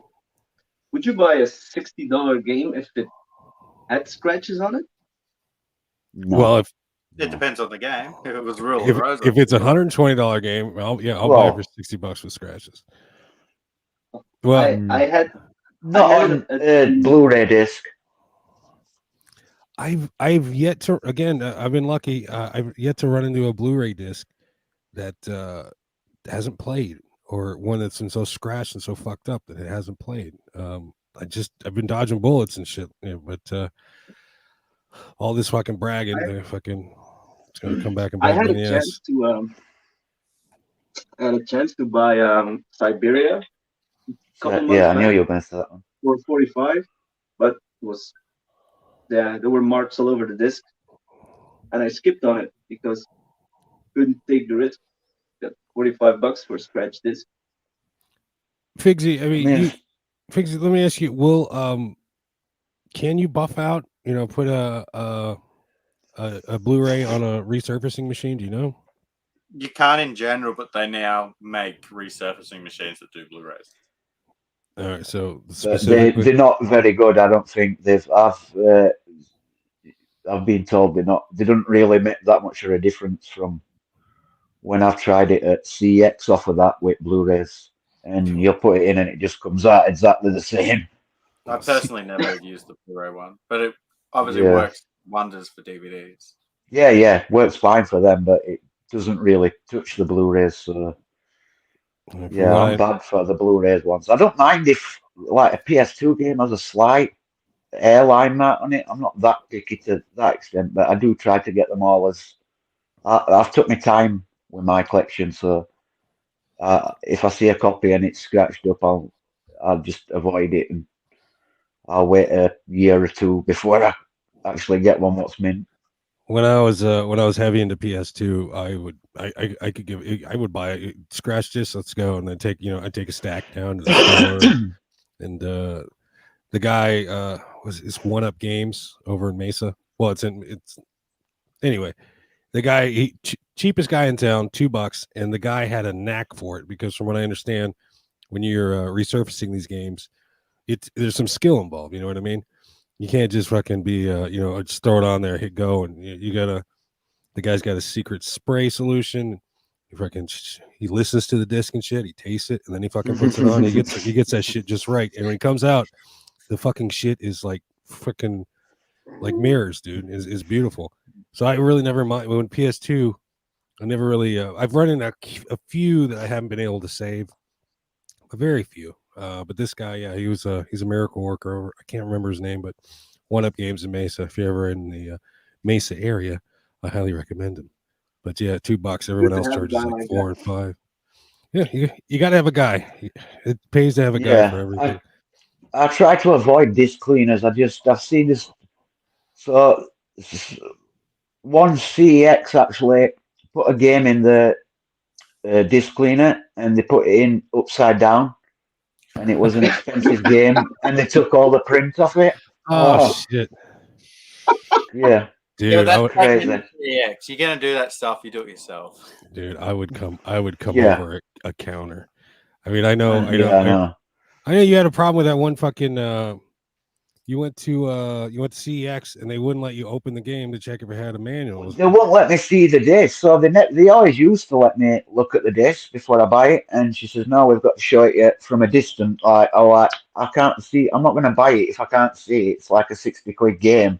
would you buy a $60 game if it had scratches on it? No. Well, It depends on the game. If it was real, if it's $120 game, I'll buy it for $60 with scratches. Well, I had not on Blu-ray disc. I've yet to again. I've been lucky. I've yet to run into a Blu-ray disc that hasn't played, or one that's been so scratched and so fucked up that it hasn't played. I've been dodging bullets and shit. But all this fucking bragging, I, they're fucking. It's gonna come back and I bite had me a in the chance ass. to buy Syberia a couple So, months yeah, I knew back you were going to say that one. for 45, but it was there were marks all over the disc, and I skipped on it because couldn't take the risk. Got $45 for a scratch disc. Figsy, I I mean, mean, Figsy, let me ask you, can you buff out? Put a Blu-ray on a resurfacing machine? Do you know? You can't in general, but they now make resurfacing machines that do Blu-rays. All right, so but specifically, they're not very good. I don't think I've been told they don't really make that much of a difference from when I've tried it at CX off of that with Blu-rays, and you put it in and it just comes out exactly the same. I personally never used the Blu-ray one, but it obviously Yeah, works wonders for DVDs. yeah, works fine for them, but it doesn't really touch the Blu-rays. So from yeah, what I'm bad for the Blu-rays ones. I don't mind if like a PS2 game has a slight airline mat on it. I'm not that picky to that extent, but I do try to get them all as I've took my time with my collection. So if I see a copy and it's scratched up, I'll just avoid it and I'll wait a year or two before I actually get one what's mint. when I was heavy into PS2, I could give I would buy it, scratch this, let's go, and then I'd take a stack down to the store, and the guy was it's One Up Games over in Mesa. Well, it's anyway. The guy, cheapest guy in town, $2, and the guy had a knack for it because, from what I understand, when you're resurfacing these games, there's some skill involved. You know what I mean? You can't just fucking be, just throw it on there, hit go, and you gotta. The guy's got a secret spray solution. He listens to the disc and shit. He tastes it, and then he fucking puts it on. He gets that shit just right, and when he comes out, the fucking shit is like freaking like mirrors, dude. Is beautiful. So I really never mind when PS2. I never really. I've run in a few that I haven't been able to save, a very few. But this guy, yeah, he's a miracle worker. I can't remember his name, but One Up Games in Mesa. If you're ever in the Mesa area, I highly recommend him. But yeah, $2. Everyone Good to else have a charges guy like like 4 that. and 5. Yeah, you got to have a guy. It pays to have a guy for Yeah, everything. I try to avoid disc cleaners. I've seen this. So one CEX actually put a game in the disc cleaner and they put it in upside down, and it was an expensive game, and they took all the print off it. Oh Oh, shit, yeah, Yeah, but dude! that's crazy. EX. You're gonna do that stuff, you do it yourself. I would come Yeah, over a counter. I mean, I know, yeah, I know. I know you had a problem with that one fucking. You went to CEX and they wouldn't let you open the game to check if it had a manual. They won't let me see the disc, so they always used to let me look at the disc before I buy it. And she says, "No, we've got to show it you from a distance." I can't see. I'm not going to buy it if I can't see. It's like a 60 quid game.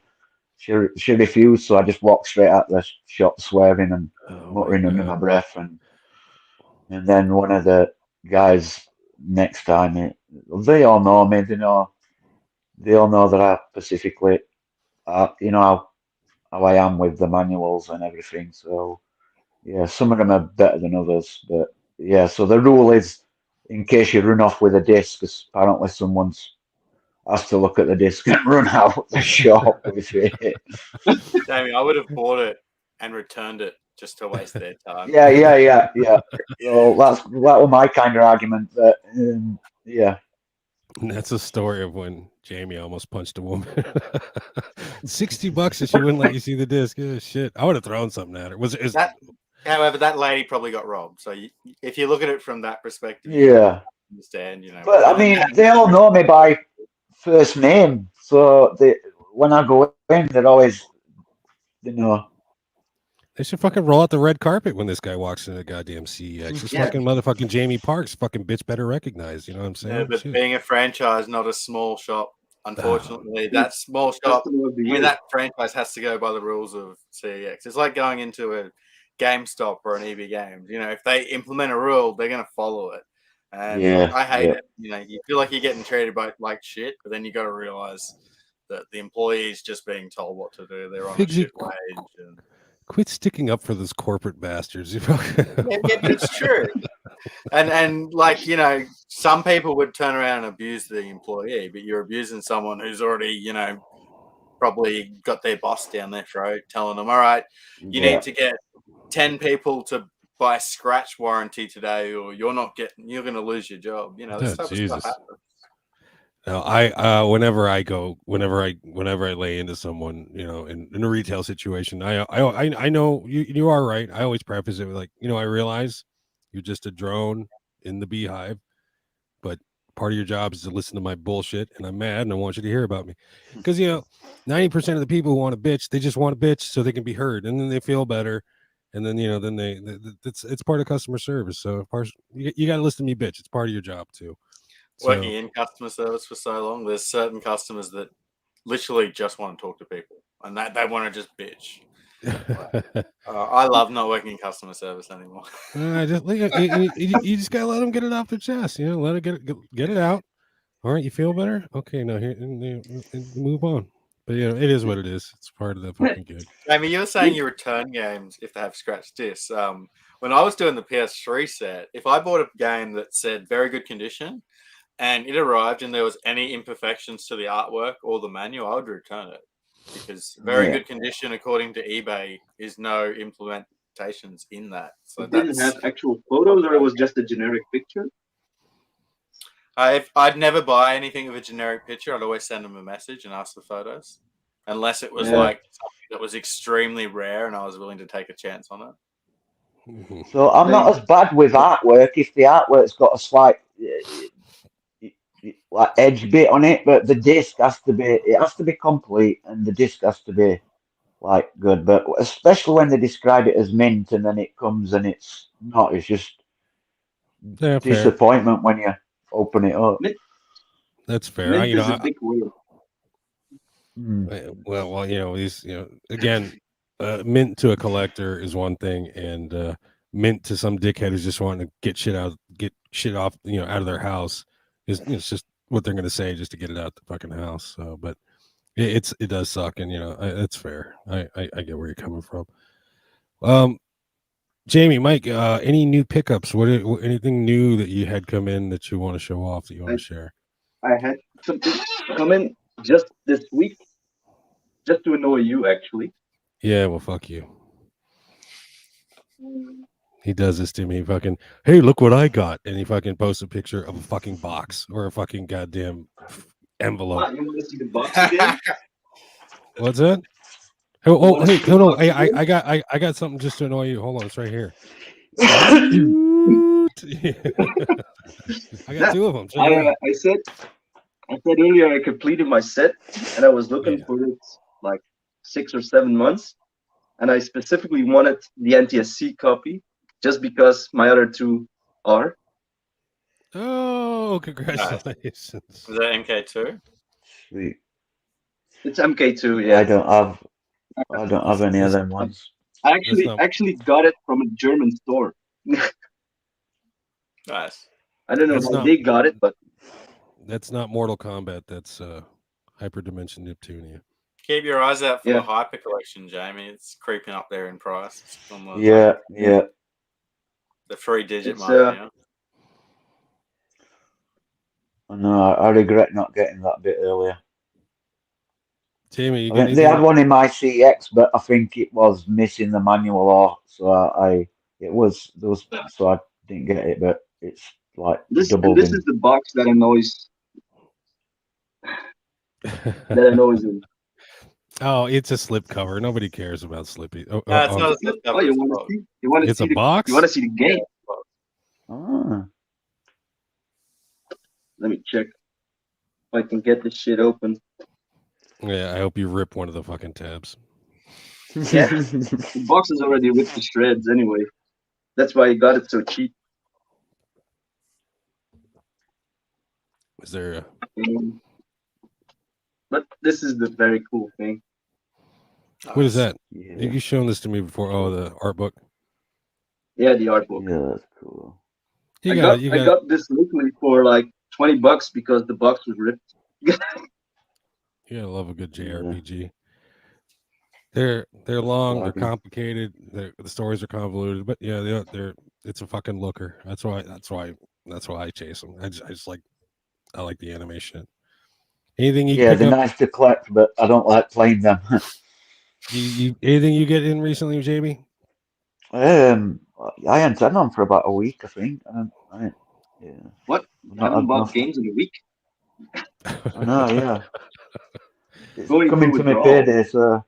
She refused, so I just walked straight out the shop, swearing and Oh my muttering under god! my breath. And then one of the guys next time, they all know me. They all know that I specifically, you know how I am with the manuals and everything. So yeah, some of them are better than others, but yeah. So the rule is, in case you run off with a disc, 'cause apparently someone's has to look at the disc and run out the shop with it. Jamie, I would have bought it and returned it just to waste their time. Yeah. So that was my kind of argument. But yeah, And that's a story of when Jamie almost punched a woman. $60 and she wouldn't let you see the disc. Yeah, shit. I would have thrown something at her. However, that lady probably got robbed. So if you look at it from that perspective, you can yeah. understand. But I mean, they all know me by first name, so when I go in, they're always, you know. They should fucking roll out the red carpet when this guy walks into the goddamn CEX. This Yeah. fucking motherfucking Jamie Parks fucking bitch better recognize. You know what I'm saying? But Shit. being a franchise, not a small shop, Unfortunately, that small shop, Customer of the I mean, year. that franchise has to go by the rules of CEX. It's like going into a GameStop or an EB Games. You know, if they implement a rule, they're going to follow it. And Yeah, I hate yeah. it. You know, you feel like you're getting treated like shit, but then you got to realize that the employee is just being told what to do. They're on a Figsy, shit wage. And... quit sticking up for those corporate bastards. yeah, but it's true. And like, you know, some people would turn around and abuse the employee, but you're abusing someone who's already, you know, probably got their boss down their throat telling them, all right, you Yeah. need to get 10 people to buy scratch warranty today or you're going to lose your job. You know, this type of stuff happens. No, whenever I lay into someone, you know, in a retail situation, I know you are right. I always preface it with like, you know, I realize you're just a drone in the beehive, but part of your job is to listen to my bullshit, and I'm mad, and I want you to hear about me, because you know, 90% of the people who want to bitch, they just want to bitch so they can be heard, and then they feel better, and then you know, then it's part of customer service. So of course, you got to listen to me bitch. It's part of your job too. Working in customer service for so long, there's certain customers that literally just want to talk to people and that they want to just bitch. I love not working in customer service anymore. You just gotta let them get it off their chest. You know, let it get it out. All right, you feel better? Okay, now here and move on. But you know, it is what it is. It's part of the fucking gig. I mean, you were saying you return games if they have scratch discs. When I was doing the PS3 set, if I bought a game that said very good condition and it arrived and there was any imperfections to the artwork or the manual, I would return it because very good condition, according to eBay, is no implementations in that. So It didn't have actual photos, or it was just a generic picture. I'd never buy anything with a generic picture. I'd always send them a message and ask for photos, unless it was like something that was extremely rare and I was willing to take a chance on it. So I'm not as bad with artwork if the artwork's got a slight like edge bit on it, but the disc has to be complete, and the disc has to be like good. But especially when they describe it as mint and then it comes and it's not, it's just disappointment when you open it up. That's fair. Mint is a big word. Well, you know, these, you know, again, mint to a collector is one thing, and mint to some dickhead who's just wanting to get shit off, you know, out of their house is, you know, it's just what they're going to say just to get it out the fucking house. So, but it does suck, and you know, it's fair. I get where you're coming from. Jamie, Mike, any new pickups? Anything new that you had come in that you want to show off that you want to share? I had something come in just this week, just to annoy you, actually. Yeah, well, fuck you. He does this to me. Fucking, hey, look what I got, and he fucking posts a picture of a fucking box or a fucking goddamn envelope. You want to see the box again? What's that? Oh, hey, no, hey, I got something just to annoy you. Hold on, it's right here. I got two of them. I said earlier I completed my set, and I was looking for it like 6 or 7 months, and I specifically wanted the NTSC copy just because my other two are. Oh, congratulations! Is that MK2? Sweet. It's MK2. Yeah, I don't have any of them ones. I actually got it from a German store. Nice. I don't know how they got it, but that's not Mortal Kombat. That's Hyperdimension Neptunia. Keep your eyes out for the Hyper Collection, Jamie. It's creeping up there in price. It's on the, the 3-digit mark now. I know. I regret not getting that bit earlier. Jamie, they had one in my CX, but I think it was missing the manual, or so I didn't get it. But it's like doubled. This is the box that annoys. Him. Oh, it's a slip cover. Nobody cares about Slippy. It's not a slip cover. You want to see? You want to it's see a box? You want to see the game? Ah. Let me check if I can get this shit open. Yeah, I hope you rip one of the fucking tabs. Yeah, the box is already ripped to shreds anyway. That's why you got it so cheap. Is there But this is the very cool thing. What is that? Yeah, You shown this to me before? Oh, the art book. Yeah, the art book. yeah, that's cool. You I got got it. You I got it. got this locally for like $20 because the box was ripped. You gotta love a good JRPG. They're long, they're Bargain. complicated, the stories are convoluted, but yeah, they're it's a fucking looker. That's why I chase them. I just like I like the animation. Anything you Yeah, pick they're up? nice to collect, but I don't like playing them. You anything you get in recently, Jamie? um, I haven't had them for about a week, I think. Yeah, What? I've not Haven't had bought nothing. games in a week? I know, yeah. It's Going coming through to my withdrawal. payday, so.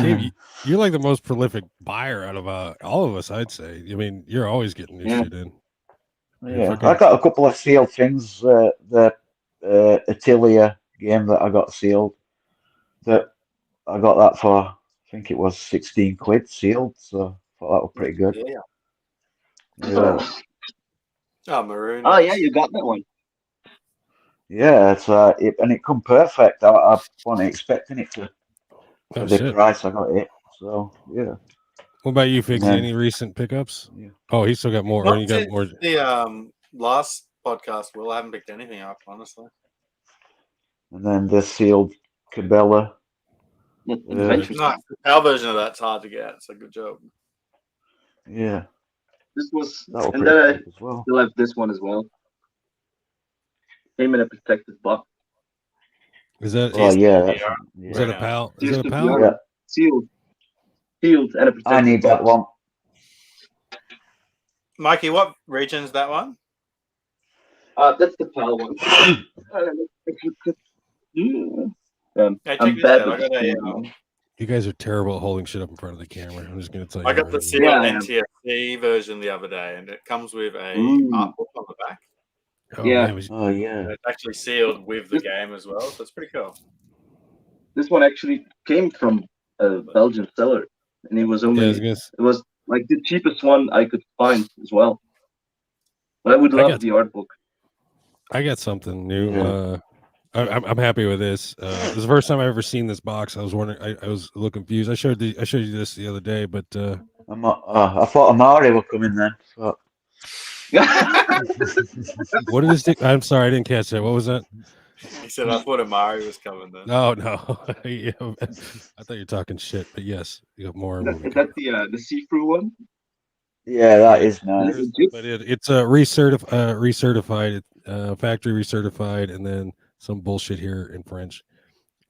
Jamie, you're like the most prolific buyer out of all of us, I'd say. I mean, you're always getting new Yeah. shit in. Yeah, I got a couple of sealed things. The Attilia game that I got sealed. That I got that for, I think it was 16 quid sealed. So I thought that was pretty good. Yeah. Yeah, Oh, maroon. Oh yeah, you got that one. yeah. It's and it come perfect. I wasn't expecting it to for Oh the shit. price I got it. So yeah. What about you, And Figsy? then Any recent pickups? yeah. Oh, he's still got more. Or Not you got since more. the last podcast, Will. I haven't picked anything up, honestly. And then the sealed Cabela. Adventure. No, our version of that's hard to get. So good job. Yeah, This was, that was and pretty then I cheap as well. still have this one as well. Came in a protected box. Is that Oh yeah, that's, is that a yeah. pal? Is Tears that a of pal? Yara. Yeah. Sealed, and a protected I need that box. one. Mikey, what region's that one? That's the PAL one. Hey, check I'm this bad out. I with got the a You guys are terrible at holding shit up in front of the camera. I'm just gonna tell you. I got that the right sealed Yeah, I am. NTSC version the other day, and it comes with a Ooh. art book on the back. now. Oh, Yeah. man, Oh yeah. And it's actually sealed with the game as well, so it's pretty cool. This one actually came from a Belgian seller, and it was yeah, I only was gonna s- it was like the cheapest one I could find as well. But I would I love got- the art book. I got something new. Yeah. I'm happy with this. This is the first time I ever seen this box. I was wondering. I was a little confused. I showed you this the other day, but I'm not, I thought Amari were coming then. So. what did this? I'm sorry, I didn't catch that. What was that? He said, I thought Amari was coming then. No. Yeah, I thought you were talking shit, but yes, you got more. Is that the see-through one? Yeah, that is Is nice. it legit? But it's a recertified, factory recertified, and then some bullshit here in French.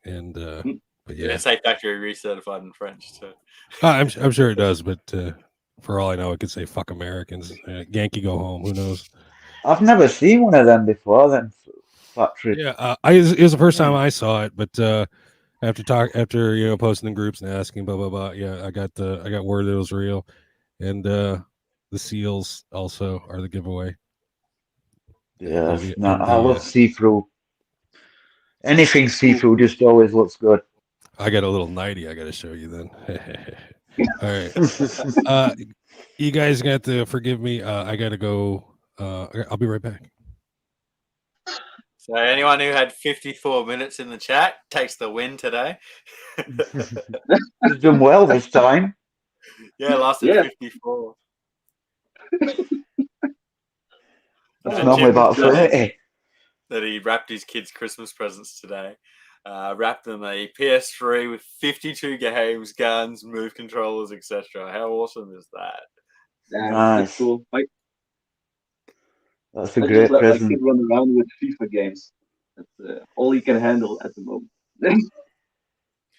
And but Yeah, yeah, say factory recertified in French too. I'm sure it does. But for all I know, it could say "fuck Americans," Yankee go home. Who knows? I've never seen one of them before. Then factory. Yeah, it was the first time I saw it, but after posting in groups and asking blah blah blah. Yeah, I got word that it was real, and the seals also are the giveaway. Yeah, And no, I the, love see-through. Anything see-through just always looks good. I got a little nighty I got to show you then. All right. You guys got to forgive me. I got to go. I'll be right back. So anyone who had 54 minutes in the chat takes the win today. He's done well this time. Yeah, lasted Yeah. 54. That's And normally Jim about said 30. that he wrapped his kids' Christmas presents today. Wrapped them a PS3 with 52 games, guns, move controllers, etc. How awesome is that? Damn, Nice. that's cool. That's a I great just let my present. kid run around with FIFA games. That's all he can handle at the moment.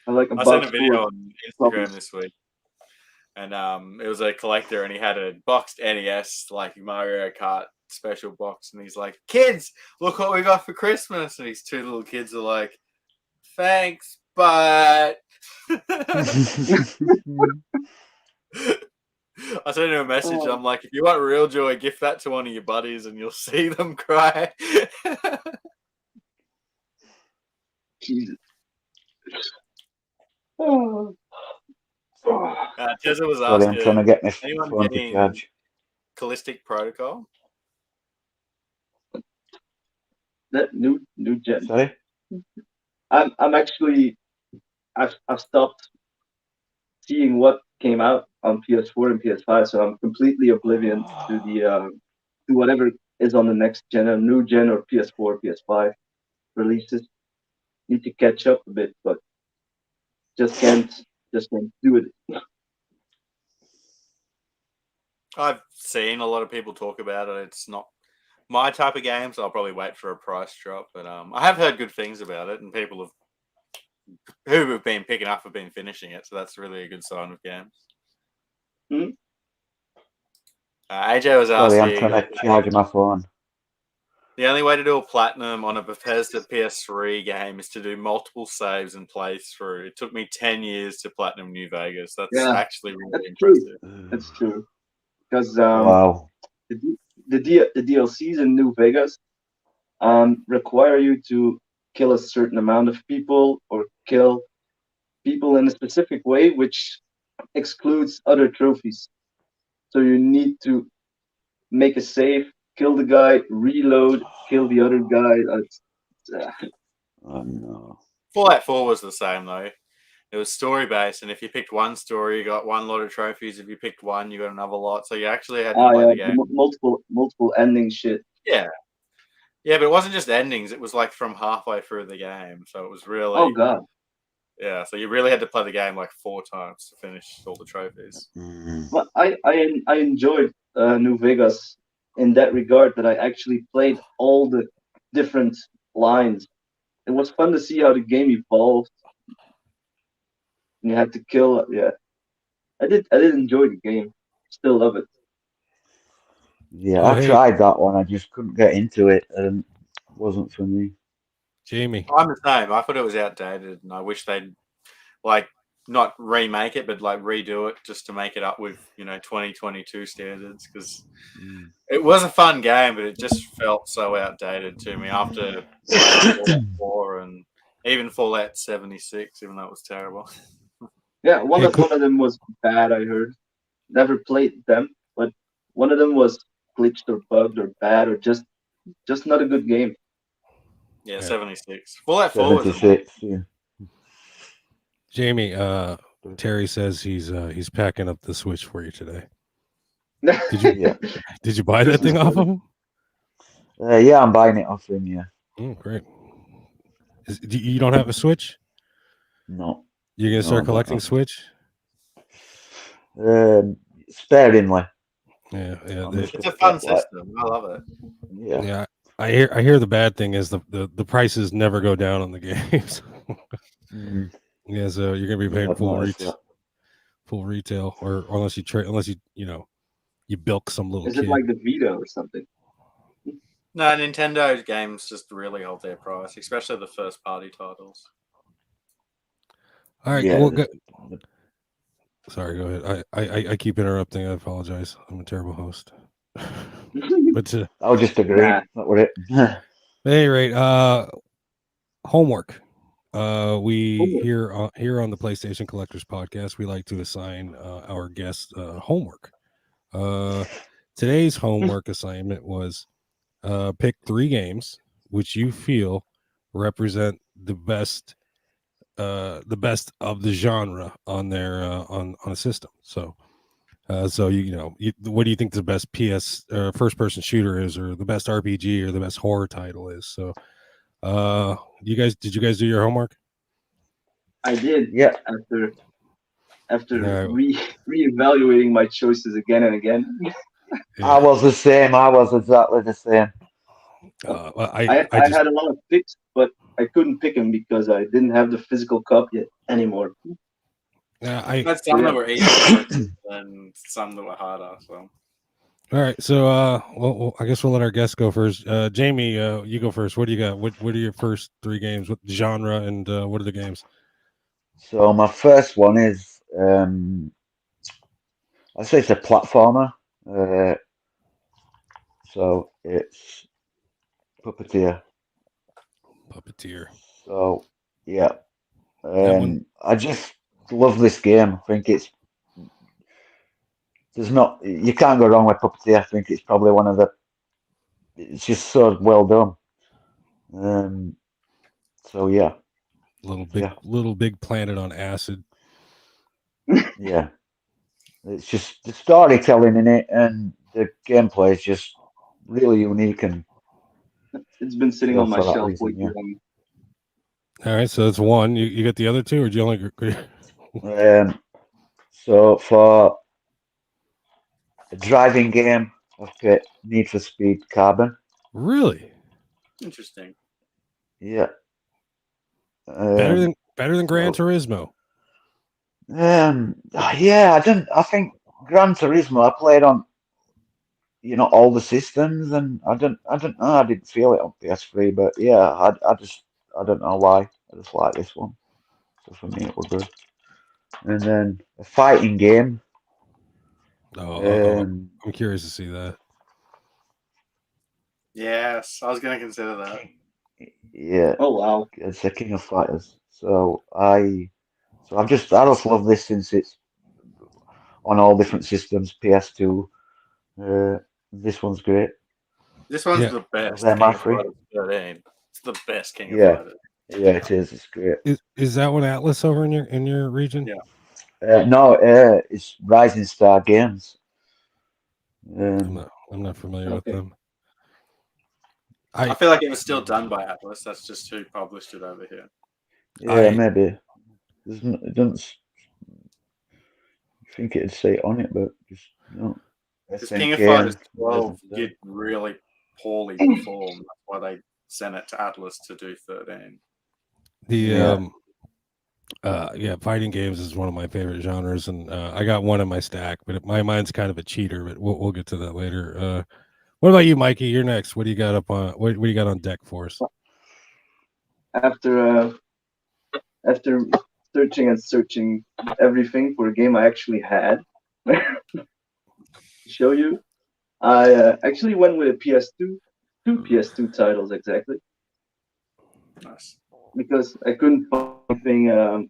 I'm like I sent a full video of on Instagram problems. this week, and it was a collector, and he had a boxed NES like Mario Kart special box, and he's like, "Kids, look what we got for Christmas!" And his two little kids are like, "Thanks, but." I sent him a message. I'm like, if you want real joy, gift that to one of your buddies, and you'll see them cry. Jesus. Tessa was Sorry, I'm trying to asking, get my anyone phone to getting charge. Callistic Protocol? That new gen. Sorry? I'm actually I've stopped seeing what came out on PS4 and PS5, so I'm completely oblivious to the to whatever is on the next gen, or new gen, or PS4, PS5 releases. Need to catch up a bit, but just can't just can't do it. I've seen a lot of people talk about it. It's not my type of game, so I'll probably wait for a price drop. But I have heard good things about it, and people who have been picking up have been finishing it, so that's really a good sign of games. Hmm? AJ was Sorry, I'm asking, trying to charge my phone. the only way to do a platinum on a Bethesda PS3 game is to do multiple saves and play through. It took me 10 years to platinum New Vegas. That's Yeah, actually really that's true. impressive. That's true. Because Wow. the DLCs in New Vegas require you to kill a certain amount of people, or kill people in a specific way, which excludes other trophies. So you need to make a save, kill the guy, reload, kill the other guy. Oh no. Fallout 4 was the same, though. It was story based, and if you picked one story, you got one lot of trophies. If you picked one, you got another lot. So you actually had to play Yeah, the game. multiple ending shit. Yeah. Yeah, but it wasn't just endings. It was like from halfway through the game. So it was really. Oh god. Yeah, so you really had to play the game like 4 times to finish all the trophies. But I enjoyed New Vegas in that regard, that I actually played all the different lines. It was fun to see how the game evolved. And you had to kill. Yeah, I did enjoy the game. Still love it. Yeah, Oh, I hey. tried that one. I just couldn't get into it, and it wasn't for me. Jamie. I'm the same. I thought it was outdated, and I wish they'd like not remake it, but like redo it just to make it up with 2022 standards, because it was a fun game, but it just felt so outdated to me after playing Fallout 4 and even Fallout 76, even though it was terrible. Yeah, Hey, one of them was bad. I heard. Never played them, but one of them was glitched or bugged or bad, or just not a good game. Yeah, 76. Fallout 4 was amazing. 76. Yeah. Jamie, Terry says he's packing up the Switch for you today. Did you Yeah. did you buy that thing off of him? Yeah, I'm buying it off him. Yeah. Great. You don't have a Switch? No. You're gonna No, start I don't collecting have. Switch? Sparingly. Yeah. I'm just It's a gonna fun get, like, system. I love it. yeah. Yeah. I hear the bad thing is the prices never go down on the games. Mm, Yeah, so you're gonna be yeah, paying I've noticed that. full retail, or unless you bilk some little Is kid. it like the Vita or something? No, Nintendo games just really hold their price, especially the first party titles. All right, Yeah. well, sorry, go ahead. I keep interrupting. I apologize. I'm a terrible host. But I'll just agree. Nah. That was it. at any rate, homework. We here on the PlayStation Collectors Podcast, we like to assign our guests homework. Today's homework assignment was pick 3 games which you feel represent the best of the genre on their on a system. So what do you think the best PS first person shooter is, or the best RPG, or the best horror title is? So did you guys do your homework? I did. Yeah. After No. reevaluating my choices again and again. Yeah. I was the same. I was exactly the same. I I had a lot of picks, but I couldn't pick them because I didn't have the physical copy anymore. That's some that were easier and some that were harder. So, all right. So, well, I guess we'll let our guests go first. Jamie, you go first. What do you got? What are your first 3 games? What genre, and what are the games? So my first one is I'd say it's a platformer. So it's Puppeteer. So yeah, I just love this game. I think you can't go wrong with Puppeteer. I think it's probably it's just so well done. So yeah, little big planet on acid. Yeah, it's just the storytelling in it and the gameplay is just really unique, and It's been sitting so on my for that shelf way reason, too yeah. long. All right, so that's one. You got the other two, or do you only? So for a driving game, I've picked Need for Speed Carbon. Really Interesting. Yeah. better than Gran So Turismo. yeah, I think Gran Turismo I played on all the systems, and I don't know, I didn't feel it on PS3, but yeah, I don't know why. I just like this one. So for me it was good. And then a fighting game. Um I'm curious to see that. Yes, I was going to consider that. yeah, Oh wow. it's a King of Fighters. I just love this since it's on all different systems, PS2. This one's great. This one's Yeah, the Was best there King my of free? Fighters 13. It's the best King of Yeah, Fighters. yeah, it is. It's great. is that one Atlas over in your region? Yeah. No, it's Rising Star Games. I'm not familiar with Okay. them. I feel like it was still done by Atlas. That's just who published it over here. Yeah, maybe. It doesn't think it'd say on it, but just no. Because King of SNK Fighters and 12 Rising Star. did really poorly perform. That's why they sent it to Atlas to do 13. The fighting games is one of my favorite genres, and I got one in my stack, but mine's kind of a cheater. But we'll get to that later. What about you, Mikey? You're next. What do you got up on? What do you got on deck for us? After searching and searching everything for a game I actually had to show you, I actually went with a PS2, two PS2 titles exactly, Nice. because I couldn't find anything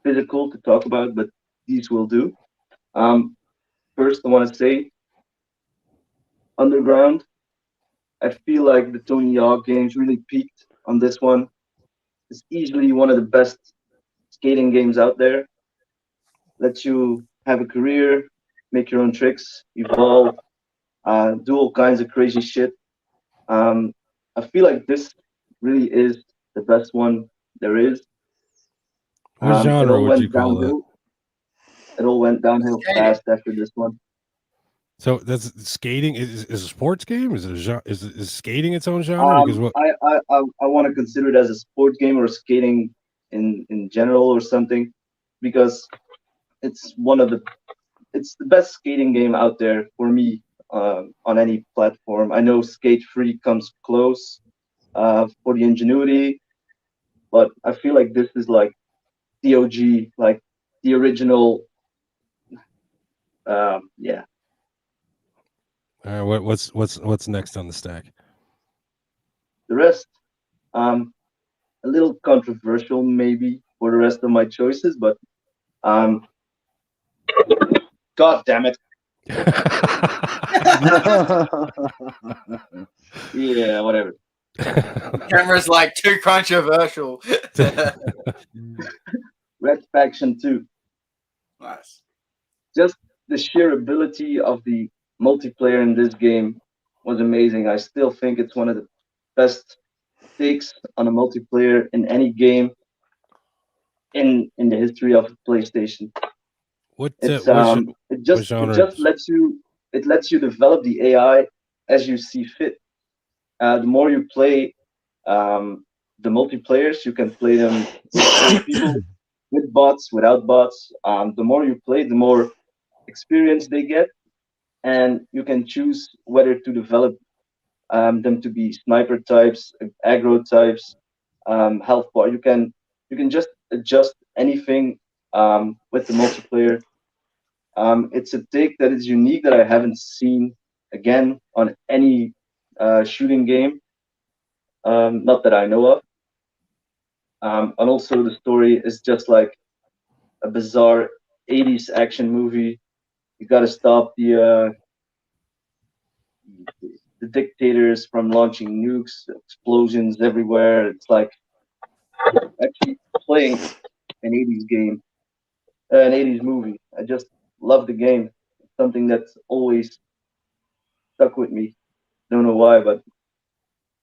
physical to talk about, but these will do. Um, First, I want to say Underground. I feel like the Tony Hawk games really peaked on this one. It's easily one of the best skating games out there. Lets you have a career, make your own tricks, evolve, do all kinds of crazy shit. Um, I feel like this really is the best one there is. What It genre all would you went call that? downhill. It all went downhill Skating. fast after this one. So that's skating is a sports game. Is it a genre? Is skating its own genre? Because what? I want to consider it as a sport game or skating in general or something, because it's one of the it's the best skating game out there for me, on any platform. I know Skate Free comes close for the ingenuity, but I feel like this is like the OG, like the original. Yeah, All right, what's next on the stack? the rest, a little controversial maybe for the rest of my choices, but um, God damn it, yeah, whatever. Camera's like too controversial. Red Faction 2. Nice. Just the sheer ability of the multiplayer in this game was amazing. I still think it's one of the best takes on a multiplayer in any game in the history of PlayStation. what It's what it genre? just lets you develop the AI as you see fit. The more you play the multiplayers, you can play them with four people, with bots, without bots. The more you play, the more experience they get, and you can choose whether to develop them to be sniper types, aggro types, health bar. You can just adjust anything with the multiplayer. It's a take that is unique that I haven't seen again on any shooting game, not that I know of. And also the story is just like a bizarre 80s action movie. You got to stop the dictators from launching nukes, explosions everywhere. It's like actually playing an 80s game, an 80s movie. I just love the game. It's something that's always stuck with me. Don't know why, but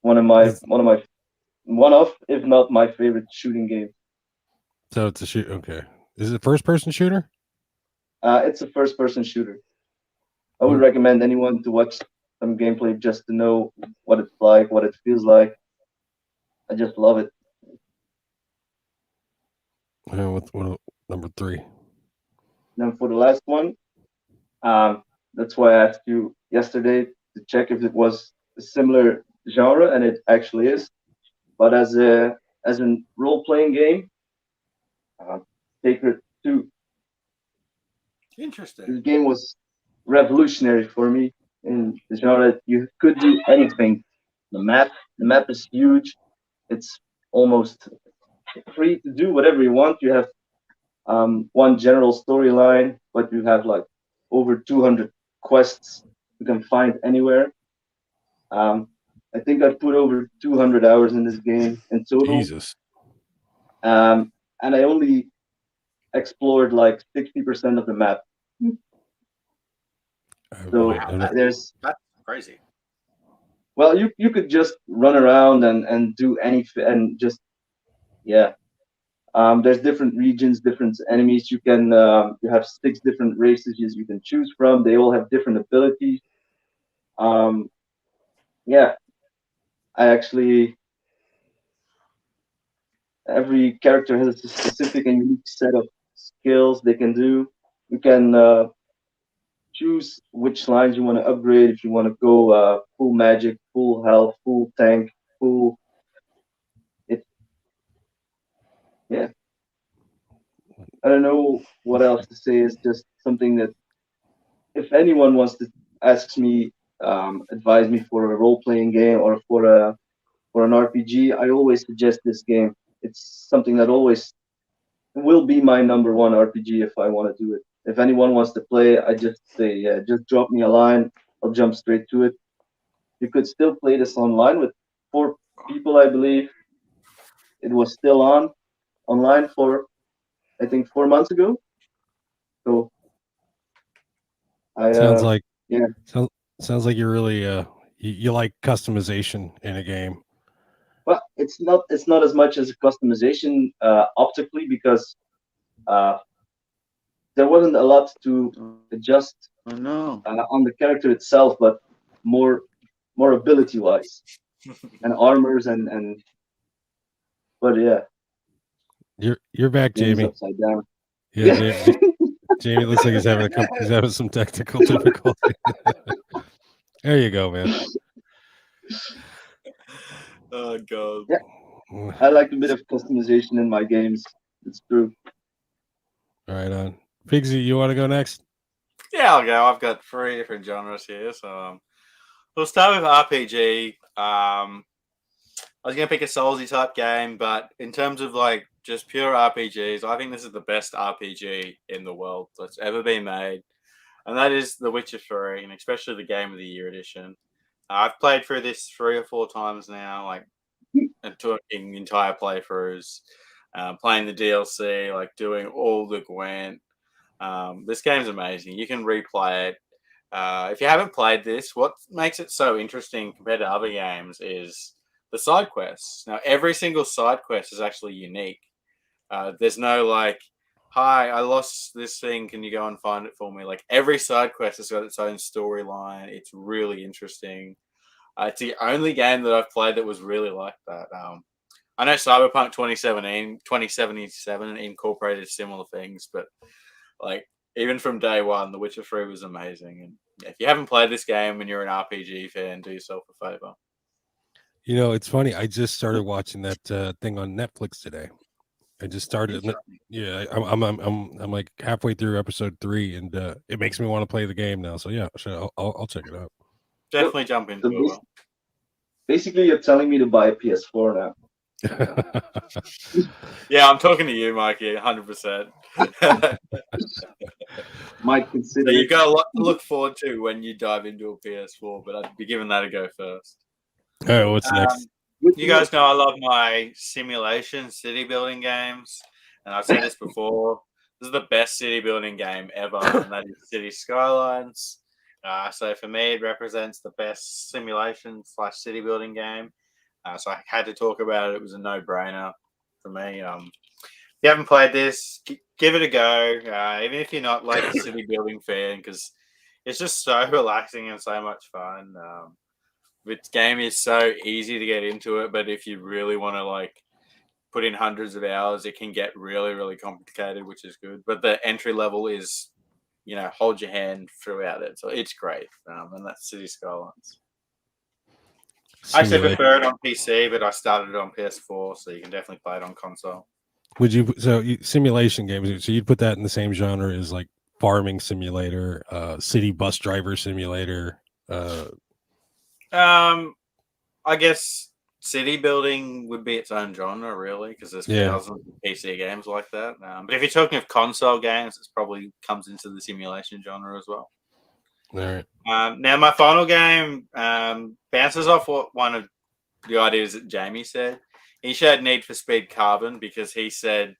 one of my Is- one of my one of, if not my favorite shooting game. So it's a shoot. Okay. Is it a first person shooter? It's a first-person shooter. I would What, recommend anyone to watch some gameplay just to know what it's like, what it feels like. I just love it. what number 3? Then for the last one, that's why I asked you yesterday to check if it was a similar genre, and it actually is. But as a role-playing game, uh, Sacred 2. Interesting. This game was revolutionary for me in the genre. You could do anything. The map is huge. It's almost free to do whatever you want. You have one general storyline, but you have like over 200 quests you can find anywhere. Um, I think I put over 200 hours in this game in total, Jesus. and I only explored like 60% of the map. So Wow, there's that's crazy. well, you could just run around and do anything and just yeah. There's different regions, different enemies. You have 6 different races you can choose from. They all have different abilities. Um, yeah, I actually every character has a specific and unique set of skills they can do. You can choose which lines you want to upgrade. If you want to go full magic, full health, full tank, full it. Yeah, I don't know what else to say. It's just something that if anyone wants to asks me advise me for a role playing game or for an RPG, I always suggest this game. It's something that always will be my number one RPG if I want to do it. If anyone wants to play, I just say yeah, just drop me a line. I'll jump straight to it. You could still play this online with 4 people, I believe. It was still online for I think 4 months ago. So I Sounds like yeah. sounds sounds like you're really you like customization in a game. Well, it's not as much as a customization optically because uh, there wasn't a lot to adjust Oh no. on the character itself, but more more ability wise and armors and but yeah, You're back, game's Jamie. upside down. Yeah, Jamie looks like he's having some technical difficulty. There you go, man. Oh god. Yeah, I like a bit of customization in my games. It's true. Right on. Pigsy, you want to go next? Yeah, I'll go. I've got 3 different genres here, so we'll start with RPG. I was gonna pick a Soulsy type game, but in terms of like just pure RPGs, I think this is the best RPG in the world that's ever been made, and that is The Witcher 3, and especially the Game of the Year edition. I've played through this 3 or 4 times now, like and talking entire playthroughs, playing the DLC, like doing all the Gwent. This game's amazing. You can replay it. If you haven't played this, what makes it so interesting compared to other games is the side quests. Now, every single side quest is actually unique. There's no like, hi, I lost this thing. Can you go and find it for me? Like every side quest has got its own storyline. It's really interesting. It's the only game that I've played that was really like that. I know Cyberpunk 2077 incorporated similar things, but like even from day one, The Witcher 3 was amazing. And if you haven't played this game and you're an RPG fan, do yourself a favor. You know, it's funny. I just started watching that thing on Netflix today. I just started. Yeah, I'm like halfway through episode 3, and it makes me want to play the game now. So yeah, sure, I'll check it out. Definitely jump into So it. basically, you're telling me to buy a PS4 now. Yeah, I'm talking to you, Mikey, 100%. Might consider. So you've got a lot to look forward to when you dive into a PS4, but I'd be giving that a go first. All right, what's next? You guys know I love my simulation city building games, and I've said this before. This is the best city building game ever, and that is City Skylines. So for me, it represents the best simulation / city building game. So I had to talk about it. It was a no-brainer for me. If you haven't played this, give it a go. Even if you're not like a city building fan, because it's just so relaxing and so much fun. This game is so easy to get into it, but if you really want to like put in hundreds of hours, it can get really, really complicated, which is good. But the entry level is, hold your hand throughout it, so it's great. And that's City Skylines. I actually prefer it on PC, but I started it on PS4, so you can definitely play it on console. Simulation games? So you'd put that in the same genre as like farming simulator, city bus driver simulator. I guess city building would be its own genre, really, because there's thousands of PC games like that. But if you're talking of console games, it probably comes into the simulation genre as well. All right. Now, my final game bounces off what one of the ideas that Jamie said. He shared Need for Speed Carbon because he said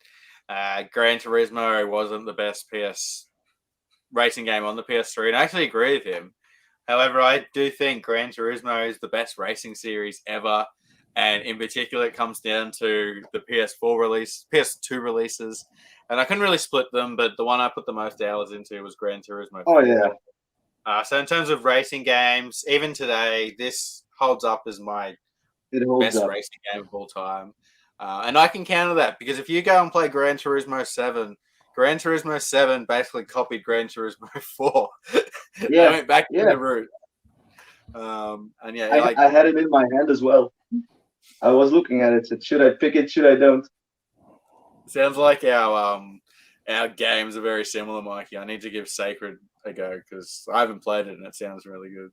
Gran Turismo wasn't the best PS racing game on the PS3, and I actually agree with him. However, I do think Gran Turismo is the best racing series ever, and in particular, it comes down to the PS2 releases, and I couldn't really split them, but the one I put the most hours into was Gran Turismo 4. Oh, yeah. So in terms of racing games, even today, this holds up as my best racing game of all time. And I can counter that, because if you go and play Gran Turismo 7, Gran Turismo 7 basically copied Gran Turismo 4. Yeah, I went back to the root. And yeah, I had it in my hand as well. I was looking at it. Said, should I pick it? Should I don't? Sounds like our games are very similar, Mikey. I need to give Sacred a go because I haven't played it and it sounds really good.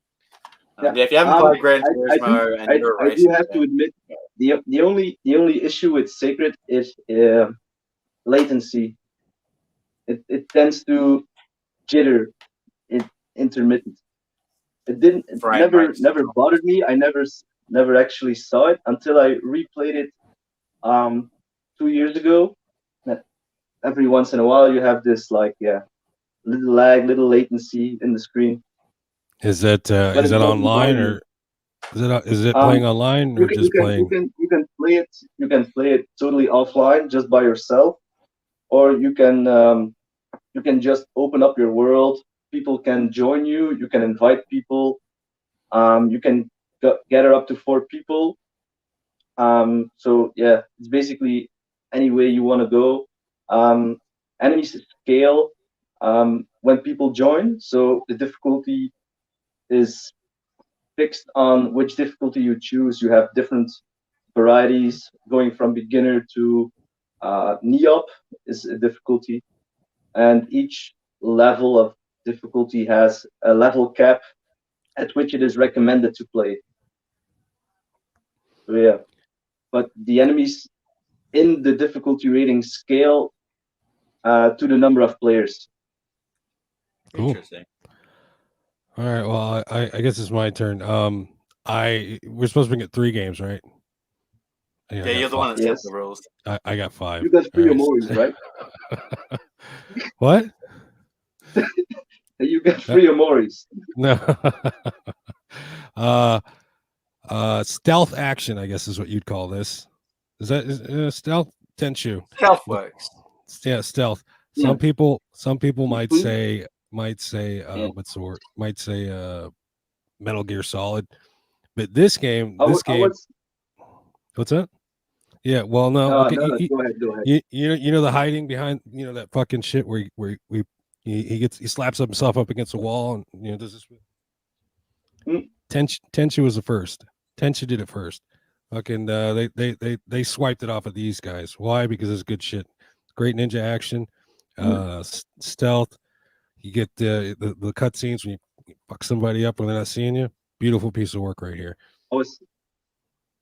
If you haven't played Gran Turismo and you're a racing I do have to admit the only issue with Sacred is latency. It tends to jitter. It's intermittent. It never bothered me. I never actually saw it until I replayed it 2 years ago. Every once in a while you have this little lag, little latency in the screen. Is that online or is it playing online or just playing? You can play it. You can play it totally offline, just by yourself, or you can just open up your world. People can join you. You can invite people. You can gather up to 4 people. So yeah, it's basically any way you want to go. Enemies scale when people join, so the difficulty is fixed on which difficulty you choose. You have different varieties going from beginner to NEOP is a difficulty, and each level of difficulty has a level cap at which it is recommended to play. So yeah, but the enemies in the difficulty rating scale to the number of players. Cool. Interesting. All right. Well, I guess it's my turn. We're supposed to get 3 games, right? Yeah, you're the one that sets the rules. I got 5. You got 3 Amoris, right? What? You got 3 Amoris. No. Stealth action, I guess, is what you'd call this. Is that stealth? Tenshu. Stealth works. Yeah, stealth. Some people might say what's the word? Might say Metal Gear Solid. But this game, what's that? Yeah, well, no. Okay, go ahead. You know the hiding behind that fucking shit where he slaps himself up against the wall and does this. Tenshu was the first. Tenshu did it first. Fucking they swiped it off of these guys. Why? Because it's good shit. Great ninja action, stealth. You get the cutscenes when you fuck somebody up when they're not seeing you. Beautiful piece of work right here. I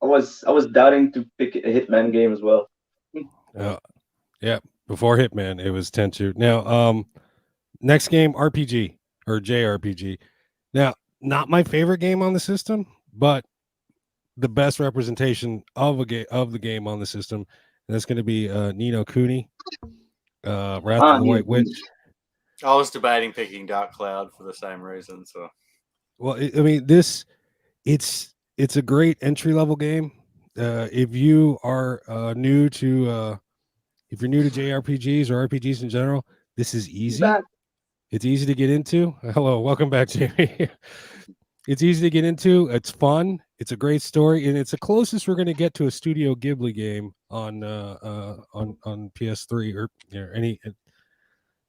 was doubting to pick a Hitman game as well. Yeah. Before Hitman, it was Tenshu. Now, next game, RPG or JRPG. Now, not my favorite game on the system, but the best representation of the game on the system, and that's going to be Nino Kuni, Wrath of the White Witch. I was debating picking Dark Cloud for the same reason. So, well, I mean, it's a great entry level game. If you are new to if you're new to JRPGs or RPGs in general, this is easy. It's easy to get into. Hello, welcome back, Jamie. It's easy to get into. It's fun. It's a great story, and it's the closest we're going to get to a Studio Ghibli game on PS3 or any.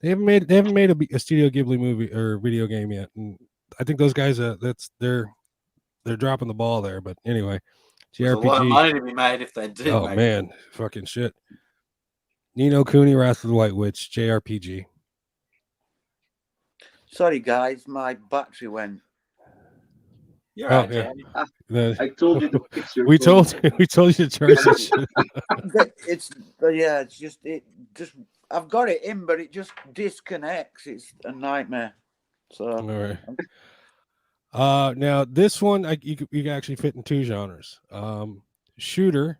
They haven't made a Studio Ghibli movie or video game yet, and I think those guys they're dropping the ball there. But anyway, there's a lot of money to be made if they do. Oh man, fucking shit. Nino Kuni, Wrath of the White Witch, JRPG. Sorry, guys, my battery went. You're right, Jamie. I told you to fix your we phone. told you to charge this shit. It's just I've got it in, but it just disconnects. It's a nightmare. So all right. Now this one you can actually fit in two genres, shooter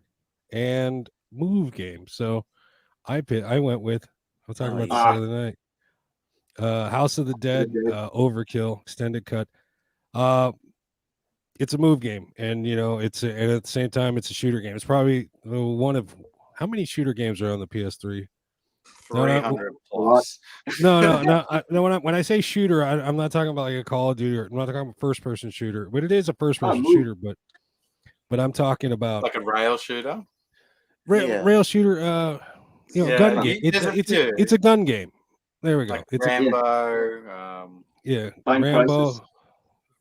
and move game. So I went with, I was talking about this the other night, House of the Dead, Overkill extended cut. It's a move game, and and at the same time it's a shooter game. It's probably one of, how many shooter games are on the PS3? 300 plus. No. When I say shooter, I'm not talking about like a Call of Duty, or I'm not talking about first person shooter, but it is a first person shooter. But I'm talking about like a rail shooter. Rail shooter. Gun game. It's a gun game. There we go. Like it's Rambo. Rambo.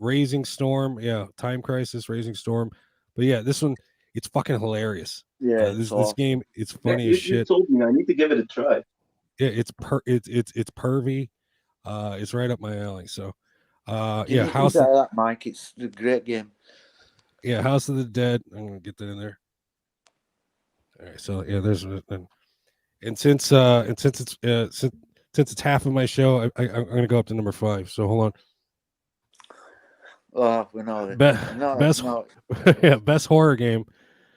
Raising Storm, Time Crisis, Raising Storm, but this one, it's fucking hilarious. This game, it's funny as shit. You told me I need to give it a try. Yeah, it's pervy. It's right up my alley. So, House of that, Mike. It's a great game. Yeah, House of the Dead. I'm gonna get that in there. All right, so there's and since it's half of my show, I'm gonna go up to number 5. So hold on. Oh, we know that. Best horror game.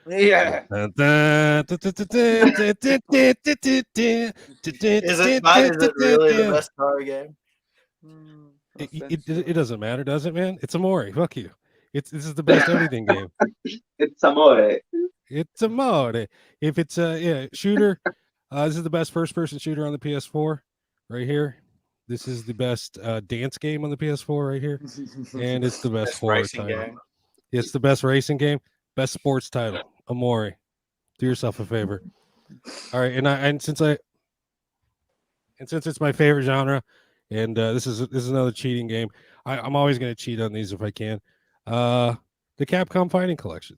Yeah. Is it really the best horror game? It doesn't matter, does it, man? It's Amore. Fuck you. This is the best everything game. It's Amore. It's Amore. If it's shooter, this is the best first person shooter on the PS4 right here. This is the best dance game on the PS4 right here, and it's the best horror title. Game. It's the best racing game, best sports title. Amore, do yourself a favor. All right, and since it's my favorite genre, and this is another cheating game. I'm always going to cheat on these if I can. The Capcom Fighting Collection,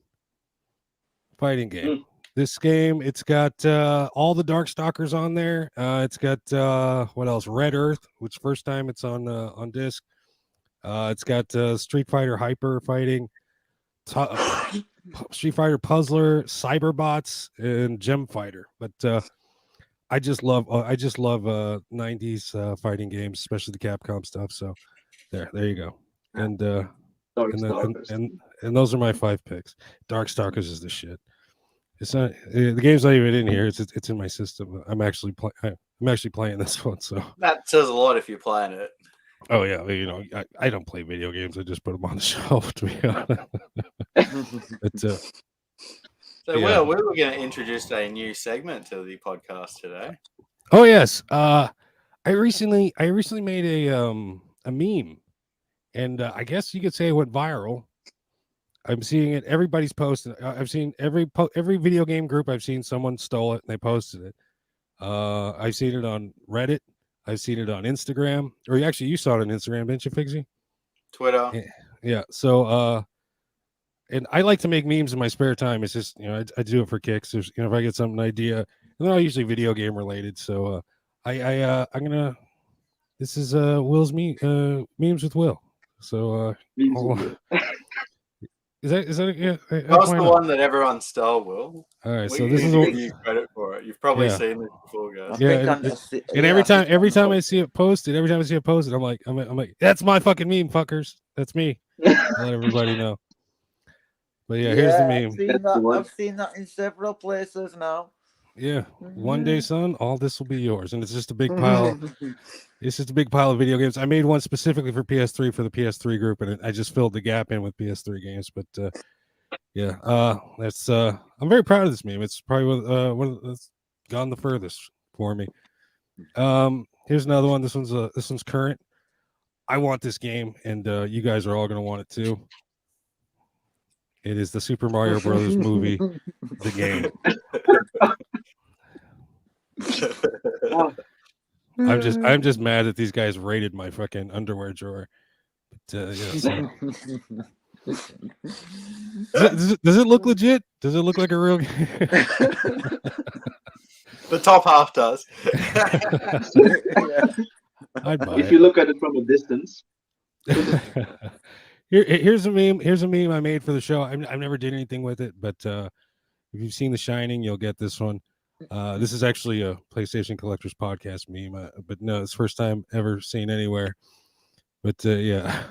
fighting game. This game, it's got all the Darkstalkers on there. It's got what else? Red Earth, which first time it's on disc. It's got Street Fighter Hyper Fighting, Street Fighter Puzzler, Cyberbots, and Gem Fighter. But I just love 90s fighting games, especially the Capcom stuff. So there you go. And and those are my 5 picks. Darkstalkers is the shit. It's not, the game's not even in here. It's in my system. I'm actually playing this one. So that says a lot if you're playing it. Oh yeah, I don't play video games. I just put them on the shelf, to be honest. So we were going to introduce a new segment to the podcast today. Oh yes, I recently made a meme, and I guess you could say it went viral. I'm seeing it. Everybody's posting. I've seen every video game group. I've seen someone stole it and they posted it. I've seen it on Reddit. I've seen it on Instagram. Or actually, you saw it on Instagram, didn't you, Figsy? Twitter. Yeah. So, and I like to make memes in my spare time. It's just I do it for kicks. There's if I get something idea, and they're all usually video game related. So I'm gonna. This is Will's memes with Will. So Is that That's the one that everyone stole, Will. All right, we so this is give you credit for it. You've probably seen this before, guys. Yeah, and every time I see it posted, I'm like, that's my fucking meme, fuckers. That's me. Let everybody know. But yeah, here's the meme. I've seen that in several places now. Yeah, one day, son, all this will be yours, and it's just a big pile. It's just a big pile of video games. I made one specifically for PS3 for the PS3 group, and I just filled the gap in with PS3 games. But yeah, that's I'm very proud of this meme. It's probably one that's gone the furthest for me. Here's another one. This one's current. I want this game, and you guys are all gonna want it too. It is the Super Mario Brothers movie, the game. I'm just mad that these guys raided my fucking underwear drawer. But, yeah, so. Does it look legit? Does it look like a real game? The top half does. I'd buy If it. you look at it from a distance. Here's a meme. Here's a meme I made for the show. I've never did anything with it, but if you've seen The Shining, you'll get this one. This is actually a PlayStation Collectors podcast meme, but no, it's first time ever seen anywhere. But yeah,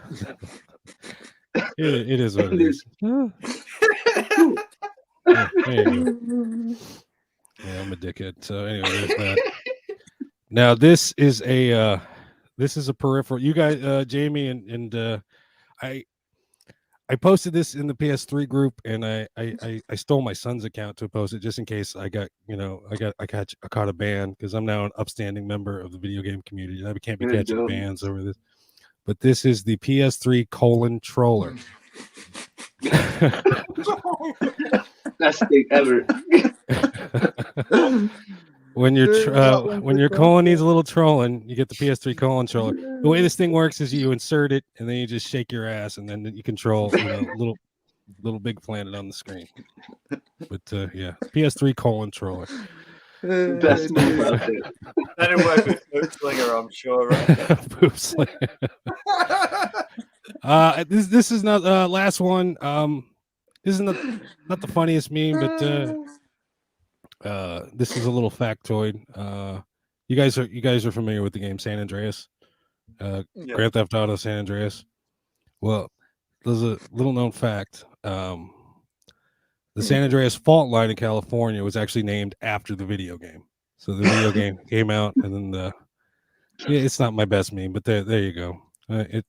it is what it is. Yeah, there you go. Yeah, I'm a dickhead. So anyway, there's that. Now this is a peripheral. You guys, Jamie and I posted this in the PS3 group, and I stole my son's account to post it just in case I got I caught a ban because I'm now an upstanding member of the video game community. I can't be catching bans over this. But this is the PS3 troller. Best thing ever. When your colon needs a little trolling, you get the PS3 troller. The way this thing works is you insert it and then you just shake your ass and then you control little big planet on the screen. But yeah, PS3 troller. Best move out there. That'll work with Poop Slinger, I'm sure, right? Poop Slinger. This is not last one. This is not the funniest meme, but this is a little factoid. You guys are familiar with the game San Andreas, Grand Theft Auto San Andreas. Well, there's a little known fact. The San Andreas fault line in California was actually named after the video game. So the video game came out, and then yeah, it's not my best meme, but there you go. It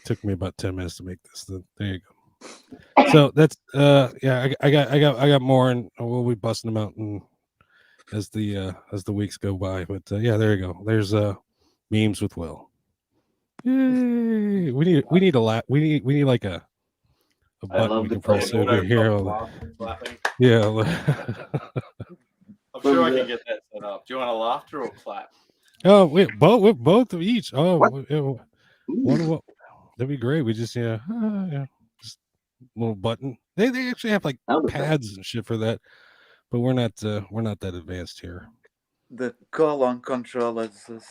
took me about 10 minutes to make this. There you go. So that's yeah, I got more, and we'll be busting them out and as the weeks go by. But yeah, there you go. There's memes with Will. Yay! We need a lot. We need like a button we can press over here. Yeah. I'm sure I can get that set up. Do you want a laughter or clap? Oh, wait, both of each. Oh, that'd be great. We just yeah, just little button. They actually have like pads and shit for that, but we're not that advanced here. The colon controllers is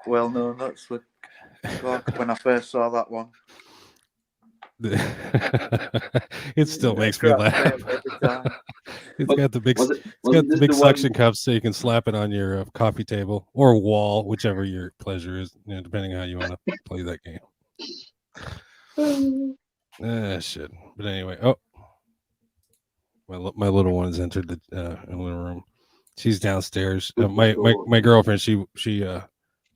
well known. That's what when I first saw that one. It still makes me laugh. It's got the big suction cups so you can slap it on your coffee table or wall, whichever your pleasure is, depending on how you want to play that game. Shit. But anyway, my little one has entered the living room. She's downstairs. My girlfriend,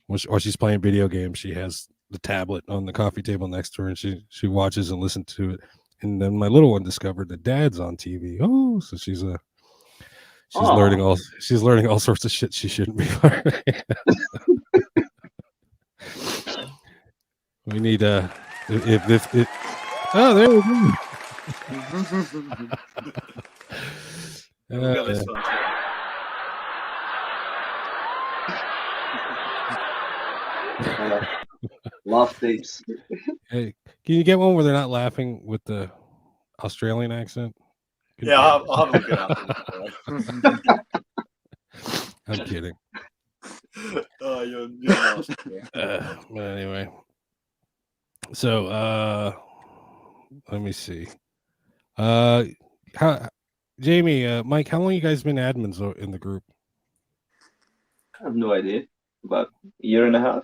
while she's playing video games, she has the tablet on the coffee table next to her, and she watches and listens to it. And then my little one discovered that Dad's on TV. Oh, so she's learning all sorts of shit she shouldn't be learning. We need if oh, there we go. Laugh tapes. Hey, can you get one where they're not laughing with the Australian accent? Yeah, I'll look it up. I'm kidding. Oh, you're lost. But anyway, so let me see. Jamie, Mike, how long you guys been admins in the group? I have no idea. About a year and a half.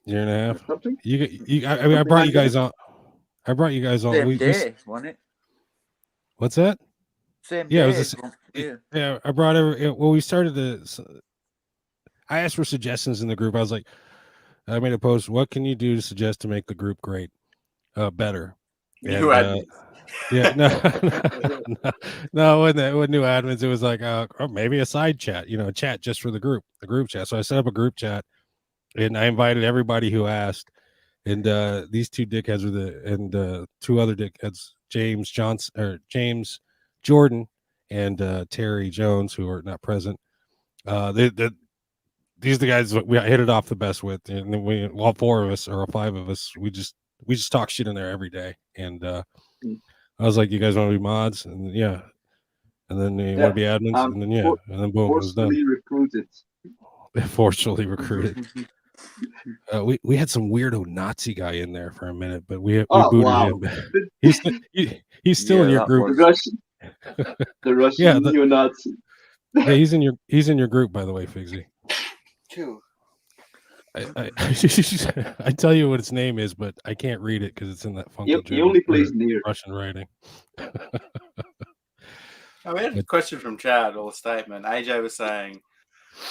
Year and a half. Something. I brought you guys on. I brought you guys on. Same day, wasn't it? What's that? Same Yeah, it day. was Yeah. yeah. I brought well, we started I asked for suggestions in the group. I was like, I made a post. What can you do to suggest to make the group great, better? New And admins. yeah, no, it wasn't new admins. It was like, or maybe a side chat, a chat just for the group chat. So I set up a group chat, and I invited everybody who asked. And these two dickheads and two other dickheads, James Jordan and Terry Jones, who are not present. These are the guys we hit it off the best with, and then all four of us or five of us, we just talk shit in there every day. And I was like, "You guys want to be mods?" And yeah, and then you want to be admins, and then yeah, and then boom, it was done. Forcefully recruited. Fortunately recruited. We had some weirdo Nazi guy in there for a minute, but we booted him. He's still in your group. The Russian neo-Nazi. Yeah, he's in your group, by the way, Figsy. Two. I tell you what its name is, but I can't read it because it's in that funky He only plays near Russian writing. We had a question from Chad or a statement. AJ was saying,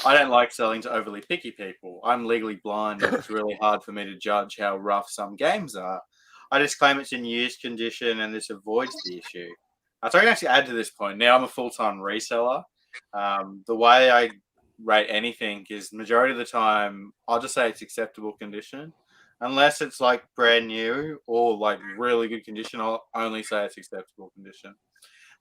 I don't like selling to overly picky people. I'm legally blind and it's really hard for me to judge how rough some games are. I just claim it's in used condition and this avoids the issue. So I can actually add to this point. Now I'm a full-time reseller. The way I rate anything is majority of the time I'll just say it's acceptable condition. Unless it's like brand new or like really good condition, I'll only say it's acceptable condition.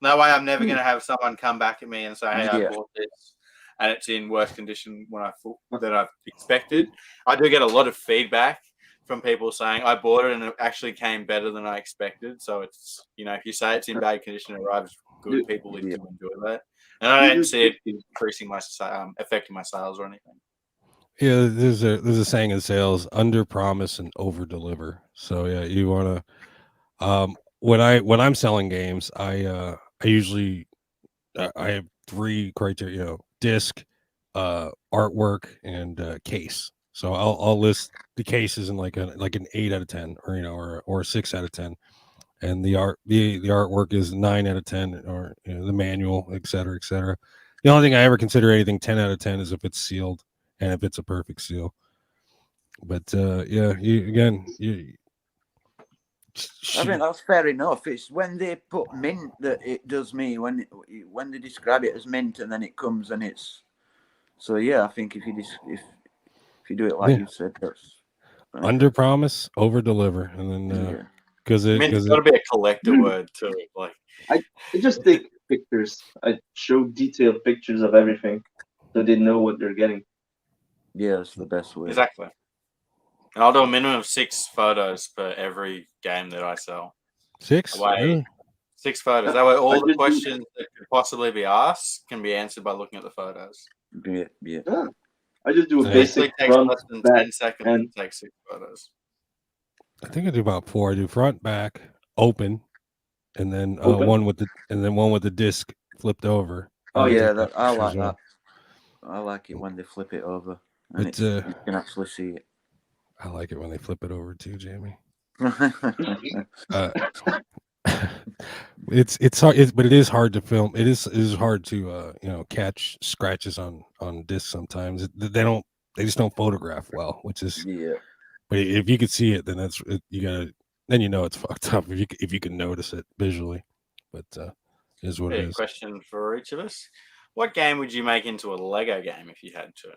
That way I'm never going to have someone come back at me and say, hey, I bought this and it's in worse condition than I've expected. I do get a lot of feedback from people saying I bought it and it actually came better than I expected. So it's, if you say it's in bad condition, it arrives good, people do enjoy that. And I don't see it increasing affecting my sales or anything. Yeah, there's a saying in sales: under promise and over deliver. So yeah, you want to. When I'm selling games, I usually I have three criteria: disc, artwork, and case. So I'll list the cases in like an 8 out of 10, or a 6 out of 10, and the artwork is 9 out of 10, or the manual, et cetera, et cetera. The only thing I ever consider anything 10 out of 10 is if it's sealed and if it's a perfect seal. But yeah, I think that's fair enough. It's when they put mint that it does me. When they describe it as mint and then it comes and it's. So yeah, I think if you do it like you said, that's under promise, over deliver, and then because it's got to be a collector word too. Like I just take pictures. I show detailed pictures of everything, so they know what they're getting. Yeah, it's the best way. Exactly. And I'll do a minimum of 6 photos per every game that I sell. 6? Really? 6 photos. That way all the questions that could possibly be asked can be answered by looking at the photos. Yeah. I just do a basic takes front, less than back, 10 seconds and to take 6 photos. I think I do about 4. I do front, back, open, and then one with the disc flipped over. Oh yeah, I like that. I like it when they flip it over and you can actually see it. I like it when they flip it over too, Jamie. It's hard, but it is hard to film. It is hard to catch scratches on disc sometimes. They just don't photograph well, which is But if you could see it, then then it's fucked up if you can notice it visually. But is what it is. Question for each of us: what game would you make into a Lego game if you had to?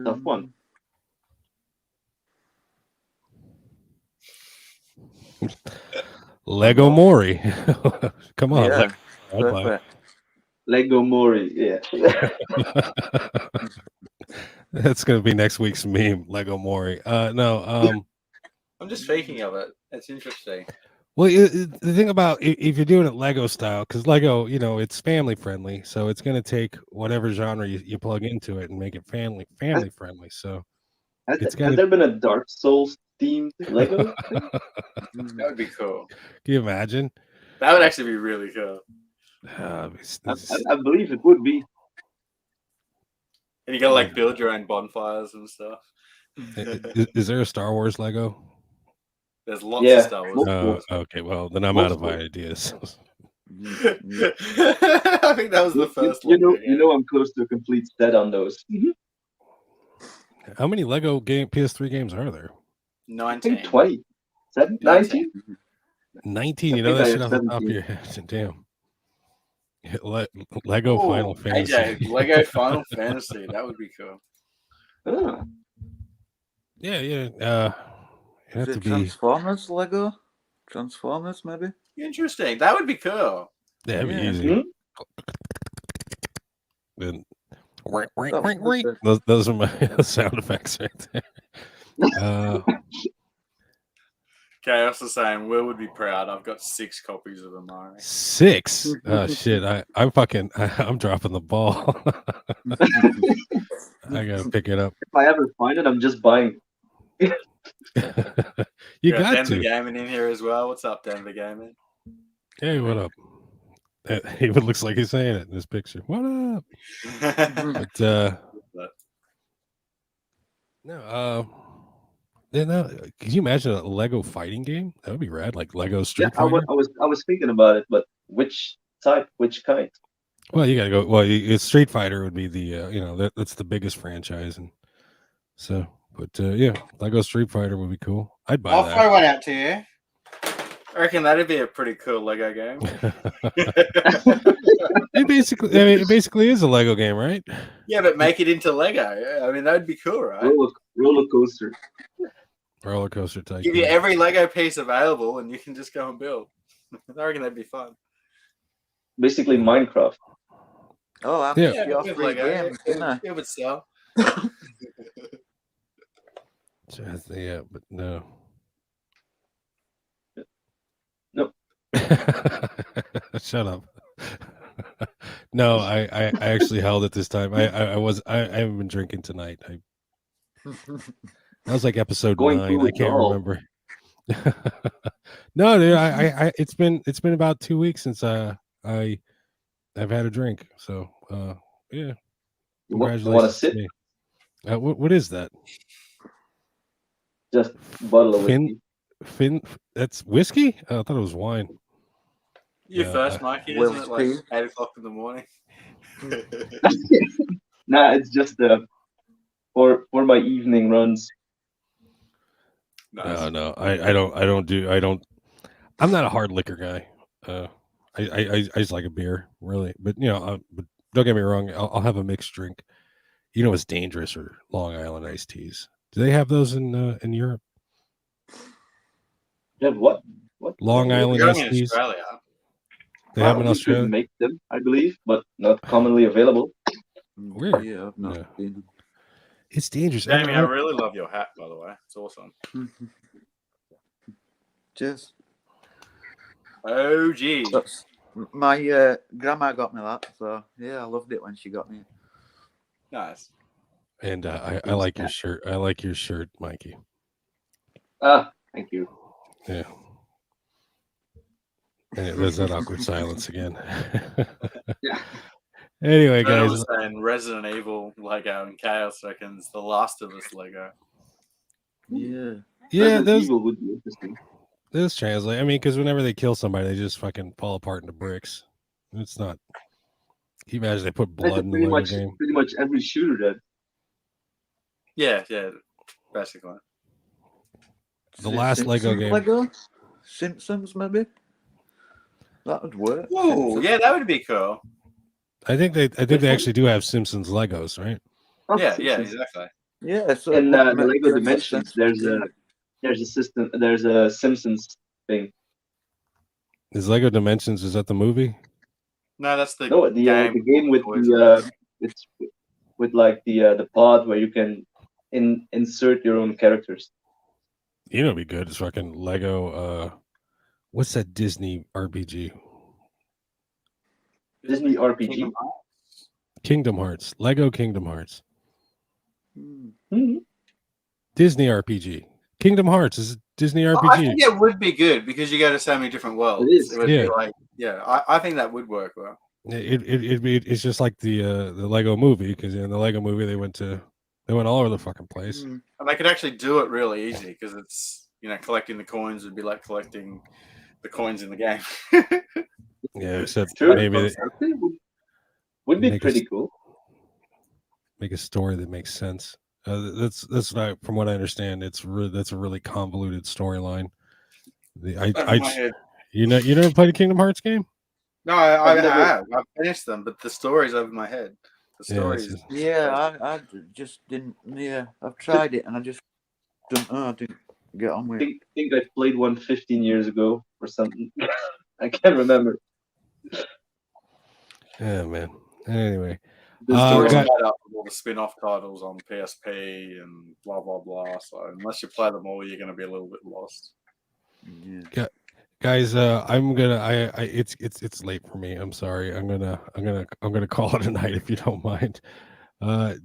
Tough one. Lego Mori. Come on. Yeah, Lego Mori, yeah. That's gonna be next week's meme, Lego Mori. No, I'm just thinking of it. It's interesting. Well, the thing about if you're doing it Lego style, because Lego, it's family friendly, so it's going to take whatever genre you plug into it and make it family friendly. So, has there been a Dark Souls themed Lego thing? That would be cool. Can you imagine? That would actually be really cool. I believe it would be. And you gotta build your own bonfires and stuff. Is there a Star Wars Lego? There's lots of Star Wars. multiple. Okay, well then I'm out of Multiple. ideas. I think that was the first one. You know, I'm close to a complete set on those. How many Lego PS3 games are there? I 19. think 20. 19? 19. I You know think that I shit have off the top of 17. your head. Damn. Lego Final Ooh, Fantasy. AJ, Lego Final Fantasy. That would be cool. Ah, Yeah. It'd have Is to it be. Transformers Lego? Transformers maybe? Interesting. That would be cool. Yeah, it'd be Yeah. easy. mhm. Then That would be- those are my sound effects right there. Chaos is saying, Will would be proud. I've got 6 copies of them already. 6. Oh shit! I'm dropping the ball. I gotta pick it up. If I ever find it, I'm just buying. You got Denver to. Gaming in here as well. What's up, Denver Gaming? Hey, what up? He looks like he's saying it in this picture. What up? But could you imagine a Lego fighting game? That would be rad, like Lego Yeah, Street I Fighter. was thinking about it, but which type, which kind? Well, you gotta go. Well, it's Street Fighter would be the that's the biggest franchise, and so. But yeah, Lego Street Fighter would be cool. I'd buy I'll that. throw one out to you. I reckon that'd be a pretty cool Lego game. It basically is a Lego game, right? Yeah, but make it into Lego. Yeah, I mean, that'd be cool, right? Roller coaster. Roller coaster type. Give you every Lego piece available, and you can just go and build. I reckon that'd be fun. Basically Minecraft. Oh, I'm Yeah. your with free Lego, games, didn't I? it would sell. Yeah, but no. Nope. Shut up. No, I actually held it this time. I haven't been drinking tonight. That was like episode Going 9. through I can't withdrawal. remember. No, dude, it's been about 2 weeks since I've had a drink. So yeah. You want to Congratulations sip? to me. What is that? Just a bottle of whiskey. That's whiskey? I thought it was wine. You Yeah, first, Mikey, Will isn't it like Speed. 8 o'clock in the morning? Nah, it's just for my evening runs. Nice. No, I don't. I'm not a hard liquor guy. I just like a beer, really. But but don't get me wrong. I'll have a mixed drink. It's dangerous or Long Island iced teas. Do they have those in Europe? You have what? What? Long Island You're iced in teas. Australia. They have them in We could Australia. make them, I believe, but not commonly available. Weird. Yeah, I've not Yeah. seen them. It's dangerous. Jamie, I really love your hat, by the way. It's awesome. Cheers. Oh, gee. That's, my grandma got me that, so yeah, I loved it when she got me it. Nice. And I like your shirt. I like your shirt, Mikey. Ah, thank you. Yeah. And there's that awkward silence again. Yeah. Anyway, I guys. was saying Resident Evil Lego and Chaos reckons The Last of Us Lego. Yeah. Yeah, Resident those Evil would be interesting. translate. I mean, because whenever they kill somebody, they just fucking fall apart into bricks. It's not. Can you imagine they put blood in the pretty Lego much, game? pretty much every shooter that. Yeah, basically. The last Lego game. Lego? Simpsons, maybe? That would work. Whoa, yeah, that would be cool. I think they actually do have Simpsons Legos, right? Oh, Yeah, Simpsons. exactly. Yeah, so In it the would make Lego perfect Dimensions, sense. there's a system. There's a Simpsons thing. Is Lego Dimensions? Is that the movie? No, that's the No, the game with it's with like the pod where you can insert your own characters. It'd be good. It's fucking Lego. What's that Disney RPG? Disney RPG. Kingdom Hearts. Lego Kingdom Hearts. Mhm. Disney RPG. Kingdom Hearts is a Disney RPG. I think it would be good because you go to so many different worlds. It is. It would Yeah. be like, I think that would work well. It's just like the Lego movie, because in the Lego movie they went all over the fucking place. And they could actually do it really easy because it's collecting the coins would be like collecting the coins in the game. Yeah, except True. maybe Would be Make pretty cool. make a story that makes sense. That's not, from what I understand, that's a really convoluted storyline. Over my head. You never played a Kingdom Hearts game? No, I I've never- have. I've finished them, but the story's over my head. The story's I just didn't. Yeah, I've tried it and I just didn't get on with I it. think I played one 15 years ago or something. I can't remember. Yeah, man. Anyway, The The story story's got- made up with all the spin-off titles on PSP and blah blah blah. So unless you play them all, you're going to be a little bit lost. Yeah. guys, I'm gonna. It's late for me. I'm sorry. I'm gonna call it a night if you don't mind.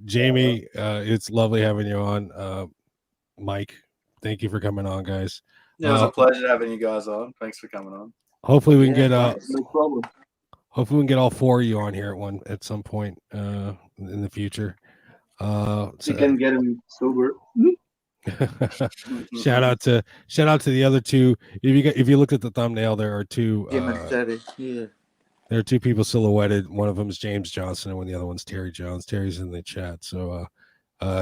Jamie, it's lovely having you on. Mike, thank you for coming on, guys. Yeah, it was a pleasure having you guys on. Thanks for coming on. Hopefully we can Yeah, get no problem. hopefully we can get all four of you on here at some point in the future. You can get him sober. shout out to the other two. If you looked at the thumbnail, there are two. Jim and Terry. Yeah. There are two people silhouetted. One of them is James Johnson, and the other one's Terry Jones. Terry's in the chat. So,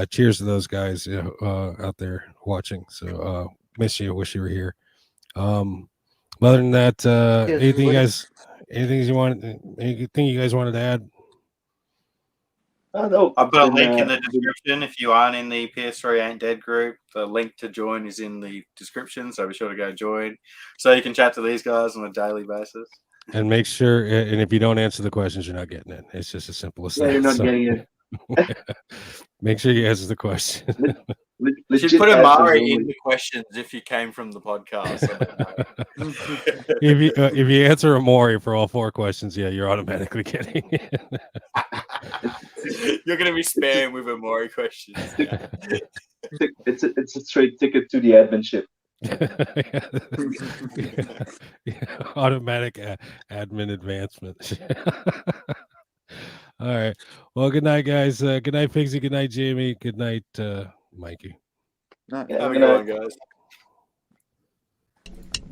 cheers to those guys out there watching. So, miss you. Wish you were here. Other than that, anything you guys wanted to add? No, I've got a been, link in the description if you aren't in the PS3 Ain't Dead group. The link to join is in the description, so be sure to go join so you can chat to these guys on a daily basis. And make sure, and if you don't answer the questions, you're not getting it. It's just as simple as Yeah, that. you're not So, getting it. make sure you answer the question. You Legit should put answers Amari only. in the questions if you came from the podcast. If you answer Amori for all four questions, yeah, you're automatically getting it. You're going to be spammed with Amari questions. Yeah. It's a straight ticket to the adminship. Automatic admin advancement. All right. Well, good night, guys. Good night, Pixie. Good night, Jamie. Good night, Mikey. No, Yeah, Have a good good night. one, guys.